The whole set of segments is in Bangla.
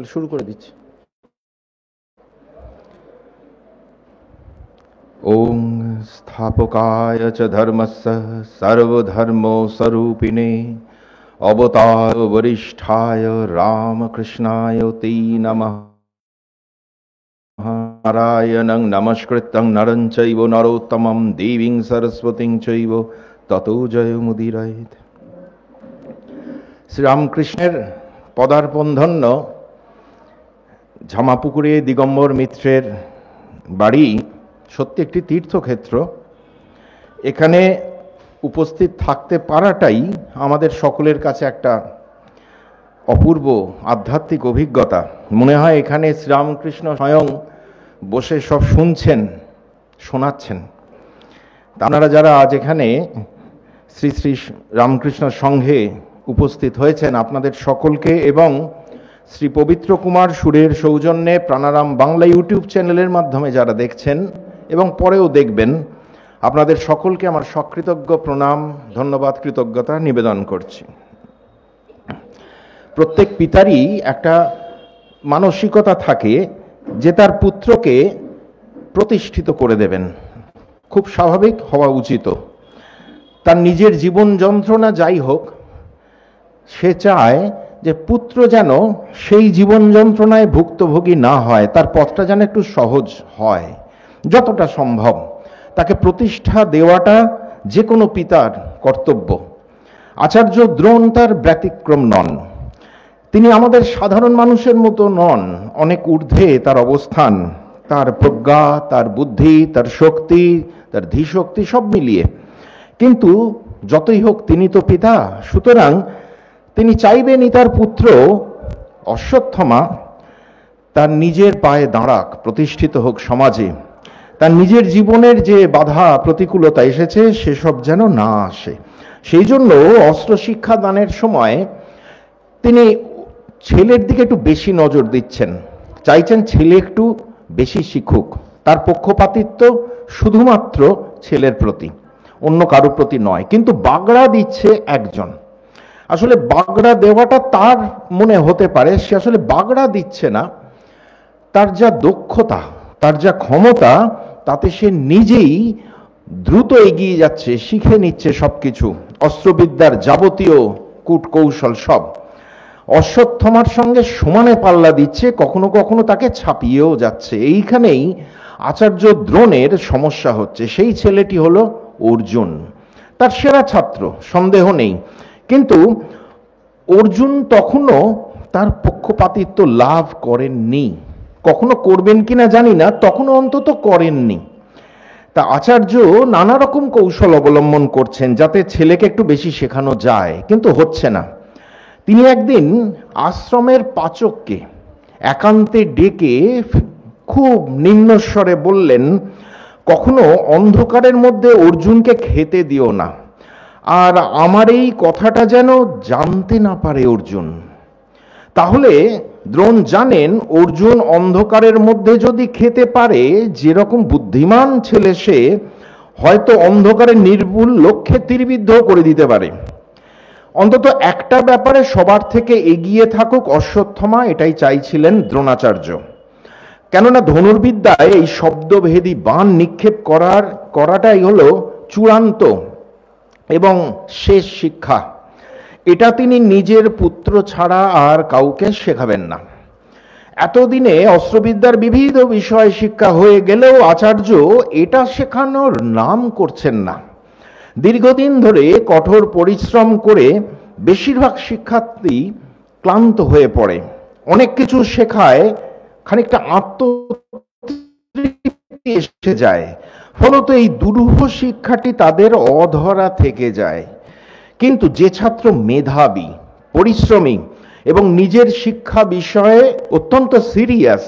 তাহলে শুরু করে দিচ্ছি। ওং স্থাপকায় চ ধর্মস্য সর্বধর্ম স্বরূপিণে অবতার বরিষ্ঠায় রামকৃষ্ণায় তে নমঃ। নারায়ণং নমস্কৃত্যং নরং চৈব নরোত্তমং দেবীং সরস্বতীং চৈব ততো জয়মুদীরয়েৎ। শ্রীরামকৃষ্ণের পদার্পণ ধন্য ঝামাপুকুরে দিগম্বর মিত্রের বাড়ি সত্যি একটি তীর্থক্ষেত্র। এখানে উপস্থিত থাকতে পারাটাই আমাদের সকলের কাছে একটা অপূর্ব আধ্যাত্মিক অভিজ্ঞতা। মনে হয় এখানে শ্রীরামকৃষ্ণ স্বয়ং বসে সব শুনছেন, শোনাচ্ছেন। আপনারা যারা আজ এখানে শ্রী শ্রী রামকৃষ্ণ সংঘে উপস্থিত হয়েছেন, আপনাদের সকলকে এবং শ্রী পবিত্র কুমার সুরের সৌজন্যে প্রাণারাম বাংলা ইউটিউব চ্যানেলের মাধ্যমে যারা দেখছেন এবং পরেও দেখবেন, আপনাদের সকলকে আমার সকৃতজ্ঞ প্রণাম, ধন্যবাদ, কৃতজ্ঞতা নিবেদন করছি। প্রত্যেক পিতারই একটা মানসিকতা থাকে যে তার পুত্রকে প্রতিষ্ঠিত করে দেবেন, খুব স্বাভাবিক হওয়া উচিত। তার নিজের জীবন যন্ত্রণা যাই হোক, সে চায় যে পুত্র যেন সেই জীবন যন্ত্রণায় ভুক্তভোগী না হয়, তার পথটা যেন একটু সহজ হয়। যতটা সম্ভব তাকে প্রতিষ্ঠা দেওয়াটা যে কোনো পিতার কর্তব্য। আচার্য দ্রোণ তার ব্যতিক্রম নন। তিনি আমাদের সাধারণ মানুষের মতো নন, অনেক ঊর্ধ্বে তার অবস্থান, তার প্রজ্ঞা, তার বুদ্ধি, তার শক্তি, তার ধীশক্তি সব মিলিয়ে। কিন্তু যতই হোক তিনি তো পিতা, সুতরাং তিনি চাইবেনই তার পুত্র অশ্বত্থমা তার নিজের পায়ে দাঁড়াক, প্রতিষ্ঠিত হোক সমাজে। তার নিজের জীবনের যে বাধা প্রতিকূলতা এসেছে সেসব যেন না আসে। সেই জন্য অস্ত্র শিক্ষা দানের সময় তিনি ছেলের দিকে একটু বেশি নজর দিচ্ছেন, চাইছেন ছেলে একটু বেশি শিখুক। তার পক্ষপাতিত্ব শুধুমাত্র ছেলের প্রতি, অন্য কারো প্রতি নয়। কিন্তু বাগড়া দিচ্ছে একজন। আসলে বাগড়া দেওয়াটা তার মনে হতে পারে, সে আসলে বাগড়া দিচ্ছে না। তার যা দক্ষতা, তার যা ক্ষমতা, তাতে সে নিজেই দ্রুত এগিয়ে যাচ্ছে, শিখে নিচ্ছে সবকিছু, অস্ত্রবিদ্যার যাবতীয় কূটকৌশল সব। অশ্বত্থমার সঙ্গে সমানে পাল্লা দিচ্ছে, কখনো কখনো তাকে ছাপিয়েও যাচ্ছে। এইখানেই আচার্য দ্রোণের সমস্যা হচ্ছে। সেই ছেলেটি হলো অর্জুন, তার সেরা ছাত্র, সন্দেহ নেই। কিন্তু অর্জুন তখনও তার পক্ষপাতিত্ব লাভ করেননি, কখনো করবেন কিনা জানি না, তখনও অন্তত করেননি। তা আচার্য নানা রকম কৌশল অবলম্বন করছেন যাতে ছেলেকে একটু বেশি শেখানো যায়, কিন্তু হচ্ছে না। তিনি একদিন আশ্রমের পাচককে একান্তে ডেকে খুব নিম্নস্বরে বললেন, কখনো অন্ধকারের মধ্যে অর্জুনকে খেতে দিও না, আর আমার এই কথাটা যেন জানতে না পারে অর্জুন। তাহলে দ্রোণ জানেন অর্জুন অন্ধকারের মধ্যে যদি খেতে পারে, যেরকম বুদ্ধিমান ছেলে সে, হয়তো অন্ধকারের নির্ভুল লক্ষ্যে তীরবিদ্ধ করে দিতে পারে। অন্তত একটা ব্যাপারে সবার থেকে এগিয়ে থাকুক অশ্বত্থমা, এটাই চাইছিলেন দ্রোণাচার্য। কেননা ধনুর্বিদ্যায় এই শব্দভেদী বাণ নিক্ষেপ করাটাই হলো চূড়ান্ত এবং শেষ শিক্ষা। এটা তিনি নিজের পুত্র ছাড়া আর কাউকে শেখাবেন না। এতদিনে অস্ত্রবিদ্যার বিবিধ বিষয় শিক্ষা হয়ে গেলেও আচার্য এটা শেখানোর নাম করছেন না। দীর্ঘদিন ধরে কঠোর পরিশ্রম করে বেশিরভাগ শিক্ষার্থী ক্লান্ত হয়ে পড়ে। অনেক কিছু শেখায়, খানিকটা আত্মতৃপ্তি এসে যায়, ফলত এই দুরূহ শিক্ষাটি তাদের অধরা থেকে যায়। কিন্তু যে ছাত্র মেধাবী, পরিশ্রমী এবং নিজের শিক্ষা বিষয়ে অত্যন্ত সিরিয়াস,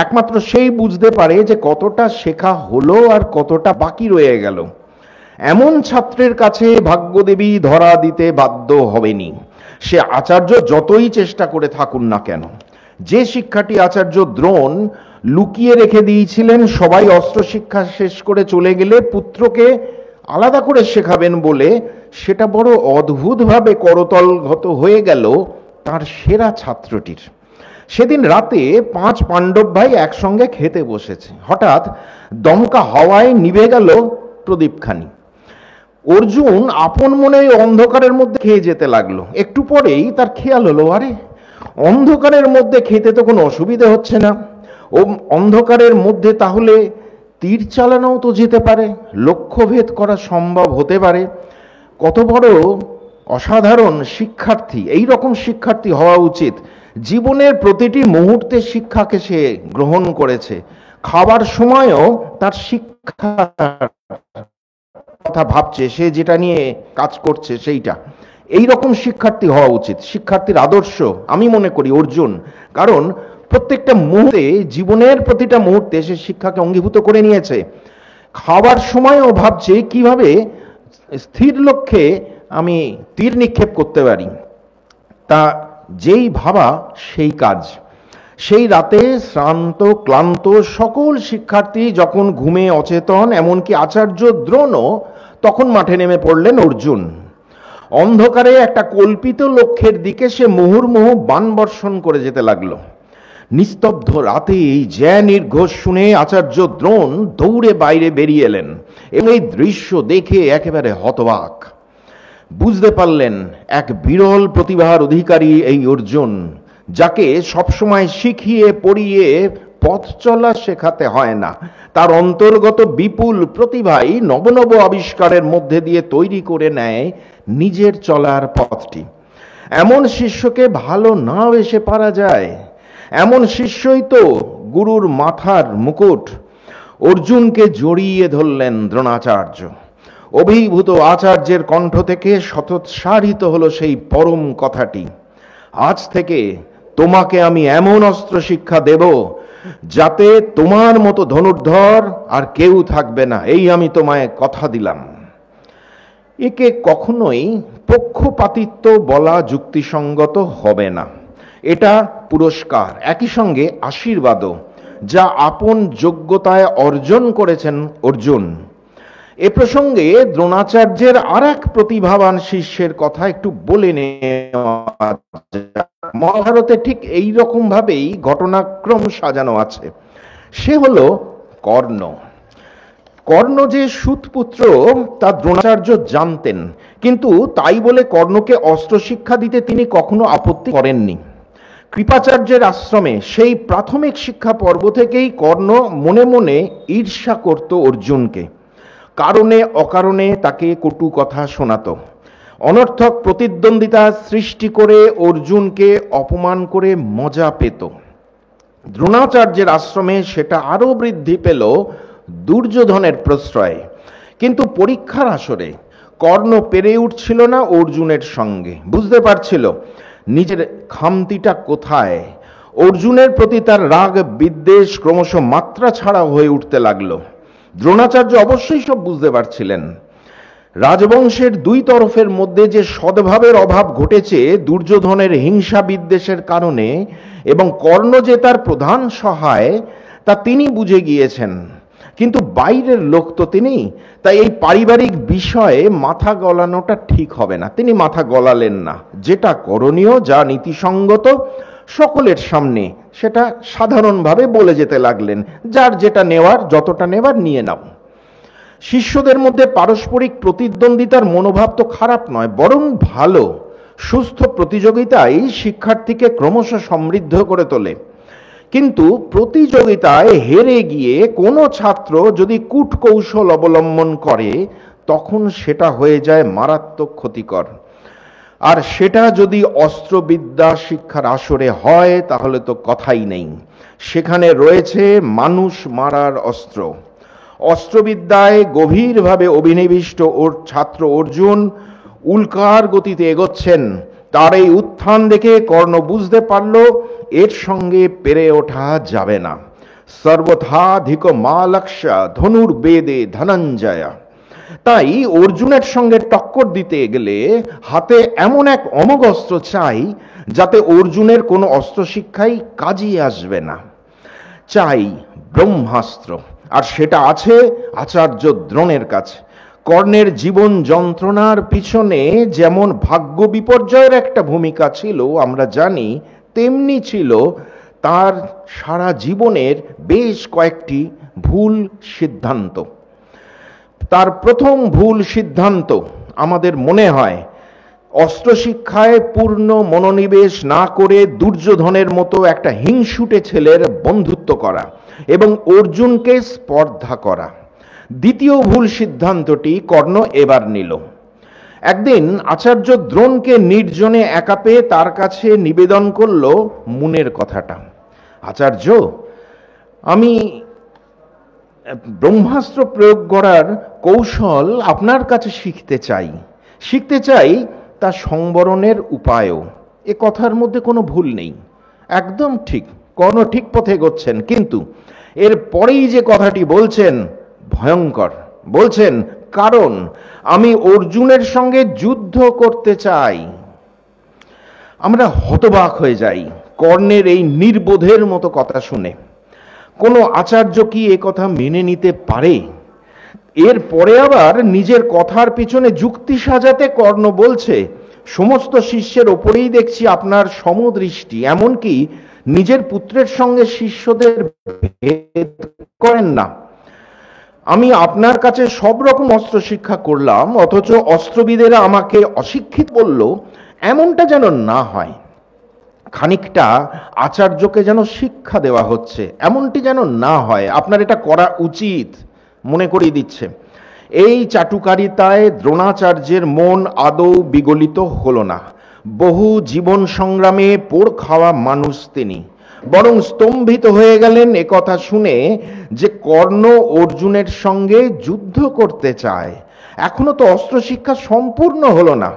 একমাত্র সেই বুঝতে পারে যে কতটা শেখা হলো আর কতটা বাকি রয়ে গেল। এমন ছাত্রের কাছে ভাগ্যদেবী ধরা দিতে বাধ্য হবেনি, সে আচার্য যতই চেষ্টা করে থাকুন না কেন। যে শিক্ষাটি আচার্য দ্রোণ লুকিয়ে রেখে দিয়েছিলেন, সবাই অস্ত্র শিক্ষা শেষ করে চলে গেলে পুত্রকে আলাদা করে শেখাবেন বলে, সেটা বড় অদ্ভুতভাবে করতলগত হয়ে গেল তার সেরা ছাত্রটির। সেদিন রাতে 5 পাণ্ডব ভাই একসঙ্গে খেতে বসেছে। হঠাৎ দমকা হাওয়ায় নিভে গেল প্রদীপখানি। অর্জুন আপন মনে অন্ধকারের মধ্যে খেয়ে যেতে লাগলো। একটু পরেই তার খেয়াল হলো, আরে অন্ধকারের মধ্যে খেতে তো কোনো অসুবিধা হচ্ছে না, ও অন্ধকারের মধ্যে তাহলে তীর চালানোও তো যেতে পারে, লক্ষ্যভেদ করা সম্ভব হতে পারে। কত বড় অসাধারণ শিক্ষার্থী! এই রকম শিক্ষার্থী হওয়া উচিত। জীবনের প্রতিটি মুহূর্তে শিক্ষাকে সে গ্রহণ করেছে। খাবার সময়ও তার শিক্ষা কথা ভাবছে, সে যেটা নিয়ে কাজ করছে সেইটা। এই রকম শিক্ষার্থী হওয়া উচিত। শিক্ষার্থীর আদর্শ আমি মনে করি অর্জুন, কারণ প্রত্যেকটা মুহূর্তে, জীবনের প্রতিটা মুহূর্তে সে শিক্ষাকে অঙ্গীভূত করে নিয়েছে। খাবার সময়ও ভাবছে কিভাবে স্থির লক্ষ্যে আমি তীর নিক্ষেপ করতে পারি। তা যেই ভাবা সেই কাজ। সেই রাতে শ্রান্ত ক্লান্ত সকল শিক্ষার্থী যখন ঘুমে অচেতন, এমনকি আচার্য দ্রোণও, তখন মাঠে নেমে পড়লেন অর্জুন। অন্ধকারে একটা কল্পিত লক্ষ্যের দিকে সে মুহুর্মুহু বাণ বর্ষণ করে যেতে লাগলো। নিস্তব্ধ রাতে এই জ্যা নির্ঘোষ শুনে আচার্য দ্রোণ দৌড়ে বাইরে বেরিয়ে এলেন এবং এই দৃশ্য দেখে একেবারে হতবাক। বুঝতে পারলেন এক বিরল প্রতিভার অধিকারী এই অর্জুন, যাকে সবসময় শিখিয়ে পড়িয়ে পথ চলা শেখাতে হয় না, তার অন্তর্গত বিপুল প্রতিভাই নবনব আবিষ্কারের মধ্যে দিয়ে তৈরি করে নেয় নিজের চলার পথটি। এমন শিষ্যকে ভালো না বেশে পারা যায়। এমন শিষ্যই তো গুরুর মাথার মুকুট। অর্জুনকে জড়িয়ে ধরলেন দ্রোণাচার্য। অভিভূত আচার্যের কণ্ঠ থেকে শতোৎসারিত হলো সেই পরম কথাটি, আজ থেকে তোমাকে আমি এমন অস্ত্র শিক্ষা দেব যাতে তোমার মতো ধনুর্ধর আর কেউ থাকবে না, এই আমি তোমায় কথা দিলাম। একে কখনোই পক্ষপাতিত্ব বলা যুক্তিসঙ্গত হবে না। এটা পুরস্কার, একই সঙ্গে আশীর্বাদও, যা আপন যোগ্যতায় অর্জন করেছেন অর্জুন। এ প্রসঙ্গে দ্রোণাচার্যের আর এক প্রতিভাবান শিষ্যের কথা একটু বলে নেওয়া। মহাভারতে ঠিক এই রকম ভাবেই ঘটনাক্রম সাজানো আছে। সে হলো কর্ণ। কর্ণ যে সুতপুত্র তা দ্রোণাচার্য জানতেন, কিন্তু তাই বলে কর্ণকে অস্ত্র শিক্ষা দিতে তিনি কখনো আপত্তি করেননি। কৃপাচার্যের আশ্রমে সেই প্রাথমিক শিক্ষা পর্ব থেকেই কর্ণ মনে মনে ঈর্ষা করত অর্জুনকে। কারণে অকারণে তাকে কটু কথা শোনাতো, অনর্থক প্রতিদ্বন্দ্বিতা সৃষ্টি করে অর্জুনকে অপমান করে মজা পেত। দ্রোণাচার্যের আশ্রমে সেটা আরো বৃদ্ধি পেল দুর্যোধনের প্রশ্রয়ে। কিন্তু পরীক্ষার আসরে কর্ণ পেরে উঠছিল না অর্জুনের সঙ্গে। বুঝতে পারছিল নিজের খামতিটা কোথায়। অর্জুনের প্রতি তার রাগ বিদ্বেষ ক্রমশ মাত্রা ছাড়া হয়ে উঠতে লাগলো। দ্রোণাচার্য অবশ্যই সব বুঝতে পারছিলেন। রাজবংশের দুই তরফের মধ্যে যে সদ্ভাবের অভাব ঘটেছে দুর্যোধনের হিংসা বিদ্বেষের কারণে, এবং কর্ণ যে তার প্রধান সহায়, তা তিনি বুঝে গিয়েছেন। কিন্তু বাইরের লোক তো তিনি, তাই এই পারিবারিক বিষয়ে মাথা গলানোটা ঠিক হবে না। তিনি মাথা গলালেন না। যেটা করণীয়, যা নীতিসঙ্গত সকলের সামনে, সেটা সাধারণভাবে বলে যেতে লাগলেন, যার যেটা নেওয়ার, যতটা নেওয়ার নিয়ে নাও। শিষ্যদের মধ্যে পারস্পরিক প্রতিদ্বন্দ্বিতার মনোভাব তো খারাপ নয়, বরং ভালো। সুস্থ প্রতিযোগিতাই শিক্ষার্থীকে ক্রমশ সমৃদ্ধ করে তোলে। কিন্তু প্রতিযোগিতায় হেরে গিয়ে কোনো ছাত্র যদি কূটকৌশল অবলম্বন করে, তখন সেটা হয়ে যায় মারাত্মক ক্ষতিকর। আর সেটা যদি অস্ত্রবিদ্যা শিক্ষার আসরে হয়, তাহলে তো কথাই নেই। সেখানে রয়েছে মানুষ মারার অস্ত্র। অস্ত্রবিদ্যায় গভীরভাবে অভিনিবিষ্ট ওর ছাত্র অর্জুন উল্কার গতিতে এগোচ্ছেন। তার এই উত্থান দেখে কর্ণ বুঝতে পারল এর সঙ্গে পেরে ওঠা যাবে না। সর্বথাধিক মা লক্ষ্যা ধনুর্বেদে ধনঞ্জয়া। তাই অর্জুনের সঙ্গে টক্কর দিতে গেলে হাতে এমন এক অমোঘ অস্ত্র চাই, যাতে অর্জুনের কোনো অস্ত্র শিক্ষাই কাজে আসবে না। চাই ব্রহ্মাস্ত্র, আর সেটা আছে আচার্য দ্রোণের কাছে। কর্ণের জীবন যন্ত্রণার পিছনে যেমন ভাগ্য বিপর্যয়ের একটা ভূমিকা ছিল আমরা জানি, তেমনি ছিল তার সারা জীবনের বেশ কয়েকটি ভুল সিদ্ধান্ত। তার প্রথম ভুল সিদ্ধান্ত আমাদের মনে হয় অস্ত্রশিক্ষায় পূর্ণ মনোনিবেশ না করে দুর্যোধনের মতো একটা হিংসুটে ছেলের বন্ধুত্ব করা এবং অর্জুনকে স্পর্ধা করা। দ্বিতীয় ভুল সিদ্ধান্তটি কর্ণ এবার নিল। একদিন আচার্য দ্রোণকে নির্জনে একা পেয়ে তার কাছে নিবেদন করল মনের কথাটা। আচার্য, আমি ব্রহ্মাস্ত্র প্রয়োগ করার কৌশল আপনার কাছে শিখতে চাই তা সংবরণের উপায়ও। এ কথার মধ্যে কোনো ভুল নেই, একদম ঠিক, কর্ণ ঠিক পথে এগোচ্ছেন। কিন্তু এর পরেই যে কথাটি বলছেন ভয়ঙ্কর। বলছেন, কারণ আমি অর্জুনের সঙ্গে যুদ্ধ করতে চাই। আমরা হতবাক হয়ে যাই কর্ণের এই নির্বোধের মতো কথা শুনে। কোনো আচার্য কি এ কথা মেনে নিতে পারে? এর পরে আবার নিজের কথার পিছনে যুক্তি সাজাতে কর্ণ বলছে, সমস্ত শিষ্যের ওপরেই দেখছি আপনার সমদৃষ্টি, এমনকি নিজের পুত্রের সঙ্গে শিষ্যদের ভেদ করেন না। আমি আপনার কাছে সব রকম অস্ত্র শিক্ষা করলাম, অথচ অস্ত্রবিদেরা আমাকে অশিক্ষিত বলল। এমনটা যেন না হয়। খানিকটা আচার্যকে যেন শিক্ষা দেওয়া হচ্ছে, এমনটি যেন না হয়। আপনার এটা করা উচিত মনে করিয়ে দিচ্ছে। এই চাটুকারিতায় দ্রোণাচার্যের মন আদৌ বিগলিত হলো না। বহু জীবন সংগ্রামে পোড় খাওয়া মানুষ তিনি, বরং স্তম্ভিত হয়ে গেলেন একথা শুনে যে কর্ণ অর্জুনের সঙ্গে যুদ্ধ করতে চায়। এখনো তো অস্ত্র শিক্ষা সম্পূর্ণ হলো না,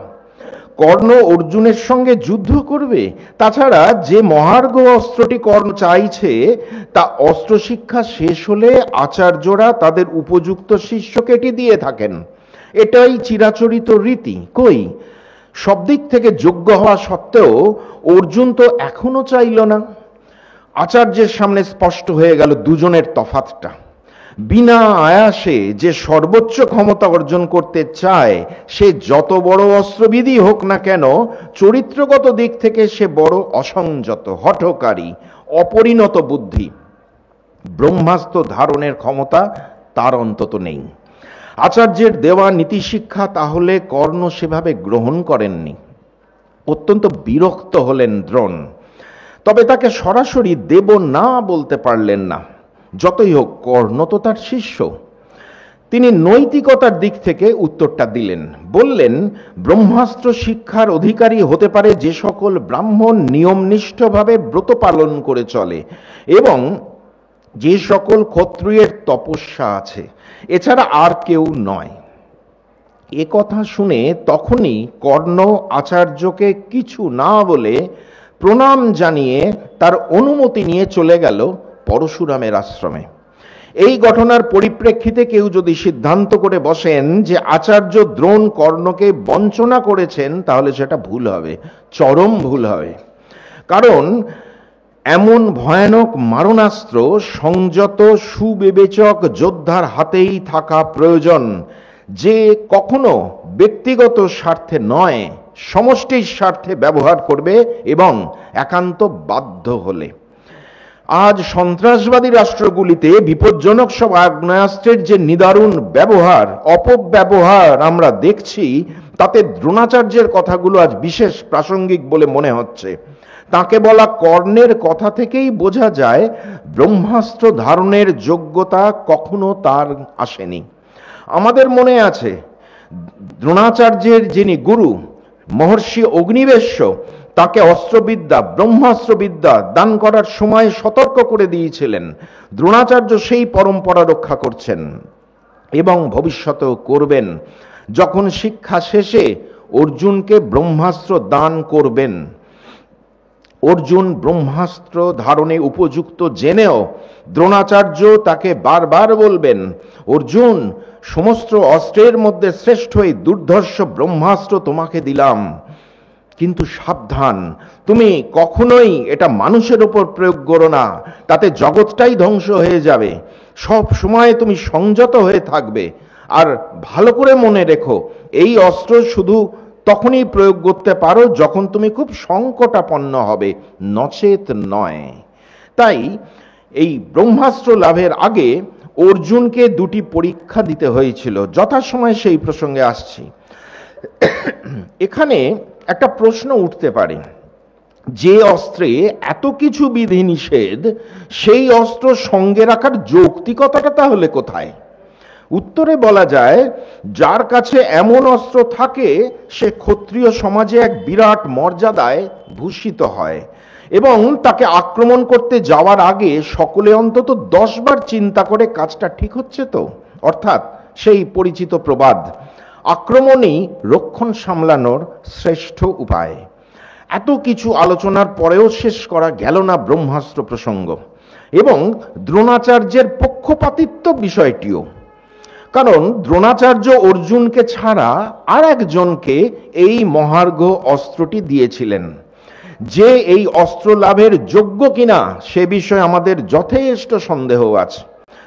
কর্ণ অর্জুনের সঙ্গে যুদ্ধ করবে। তাছাড়া যে মহার্ঘ অস্ত্রটি কর্ণ চাইছে তা অস্ত্র শিক্ষা শেষ হলে আচার্যরা তাদের উপযুক্ত শিষ্যকে এটি দিয়ে থাকেন। এটাই চিরাচরিত রীতি। কই, সব দিক থেকে যোগ্য হওয়া সত্ত্বেও অর্জুন তো এখনো চাইল না। আচার্যের সামনে স্পষ্ট হয়ে গেল দুজনের তফাৎটা। বিনা আয়াসে যে সর্বোচ্চ ক্ষমতা অর্জন করতে চায়, সে যত বড় অস্ত্রবিদই হোক না কেন, চরিত্রগত দিক থেকে সে বড় অসংযত, হঠকারী, অপরিণত বুদ্ধি। ব্রহ্মাস্ত্র ধারণের ক্ষমতা তার অন্তত নেই। আচার্যের দেওয়া নীতিশিক্ষা তাহলে কর্ণ সেভাবে গ্রহণ করেননি। অত্যন্ত বিরক্ত হলেন দ্রোণ, তবে তাকে সরাসরি দেব না বলতে পারলেন না। যতই হোক, কর্ণ তো তার শিষ্য। তিনি নৈতিকতার দিক থেকে উত্তরটা দিলেন। বললেন, ব্রহ্মাস্ত্র শিক্ষার অধিকারী হতে পারে যে সকল ব্রাহ্মণ নিয়মনিষ্ঠভাবে ব্রত পালন করে চলে এবং যে সকল ক্ষত্রিয়ের তপস্যা আছে, এছাড়া আর কেউ নয়। এ কথা শুনে তখনই কর্ণ আচার্যকে কিছু না বলে প্রণাম জানিয়ে তার অনুমতি নিয়ে চলে গেল পরশুরামের আশ্রমে। এই ঘটনার পরিপ্রেক্ষিতে কেউ যদি সিদ্ধান্ত করে বসেন যে আচার্য দ্রোণ কর্ণকে বঞ্চনা করেছেন, তাহলে সেটা ভুল হবে, চরম ভুল হবে। কারণ এমন ভয়ানক মারণাস্ত্র সংযত সুবিবেচক যোদ্ধার হাতেই থাকা প্রয়োজন, যে কখনো ব্যক্তিগত স্বার্থে নয়, সমষ্টির স্বার্থে ব্যবহার করবে এবং একান্ত বাধ্য হলে। আজ সন্ত্রাসবাদী রাষ্ট্রগুলিতে বিপজ্জনক সব আগ্নেয়াস্ত্রের যে নিদারুণ ব্যবহার, অপব্যবহার আমরা দেখছি, তাতে দ্রোণাচার্যের কথাগুলো আজ বিশেষ প্রাসঙ্গিক বলে মনে হচ্ছে। তাকে বলা কর্ণের কথা থেকেই বোঝা যায় ব্রহ্মাস্ত্র ধারণের যোগ্যতা কখনো তার আসেনি। আমাদের মনে আছে দ্রোণাচার্যের যিনি গুরু মহর্ষি অগ্নিবেশ্য, তাকে অস্ত্রবিদ্যা, ব্রহ্মাস্ত্রবিদ্যা দান করার সময় সতর্ক করে দিয়েছিলেন। দ্রোণাচার্য সেই পরম্পরা রক্ষা করছেন এবং ভবিষ্যতেও করবেন। যখন শিক্ষা শেষে অর্জুনকে ব্রহ্মাস্ত্র দান করবেন, অর্জুন ব্রহ্মাস্ত্র ধারণে উপযুক্ত জেনেও দ্রোণাচার্য তাকে বারবার বলবেন, অর্জুন, সমস্ত অস্ত্রের মধ্যে শ্রেষ্ঠ এই দুর্ধর্ষ ব্রহ্মাস্ত্র তোমাকে দিলাম, কিন্তু সাবধান, তুমি কখনোই এটা মানুষের উপর প্রয়োগ করো না, তাতে জগৎটাই ধ্বংস হয়ে যাবে। সব সময় তুমি সংযত হয়ে থাকবে। আর ভালো করে মনে রেখো, এই অস্ত্র শুধু তখনই প্রয়োগ করতে পারো যখন তুমি খুব সংকটাপন্ন হবে, নচেত নয়। তাই এই ব্রহ্মাস্ত্র লাভের আগে অর্জুনকে দুটি পরীক্ষা দিতে হয়েছিল। যথাসময়ে সেই প্রসঙ্গে আসছি। এখানে একটা প্রশ্ন উঠতে পারে, যে অস্ত্রে এত কিছু বিধিনিষেধ, সেই অস্ত্র সঙ্গে রাখার যৌক্তিকতাটা তাহলে কোথায়? উত্তরে বলা যায়, যার কাছে এমন অস্ত্র থাকে সে ক্ষত্রিয় সমাজে এক বিরাট মর্যাদায় ভূষিত হয় এবং তাকে আক্রমণ করতে যাওয়ার আগে সকলে অন্তত 10 বার চিন্তা করে কাজটা ঠিক হচ্ছে তো। অর্থাৎ সেই পরিচিত প্রবাদ, আক্রমণই রক্ষণ সামলানোর শ্রেষ্ঠ উপায়। এত কিছু আলোচনার পরেও শেষ করা গেল না ব্রহ্মাস্ত্র প্রসঙ্গ এবং দ্রোণাচার্যের পক্ষপাতিত্ব বিষয়টিও। কারণ দ্রোণাচার্য অর্জুনকে ছাড়া আর একজনকে এই মহার্ঘ অস্ত্রটি দিয়েছিলেন। যে এই অস্ত্র লাভের যোগ্য কিনা সে বিষয়ে আমাদের যথেষ্ট সন্দেহ আছে।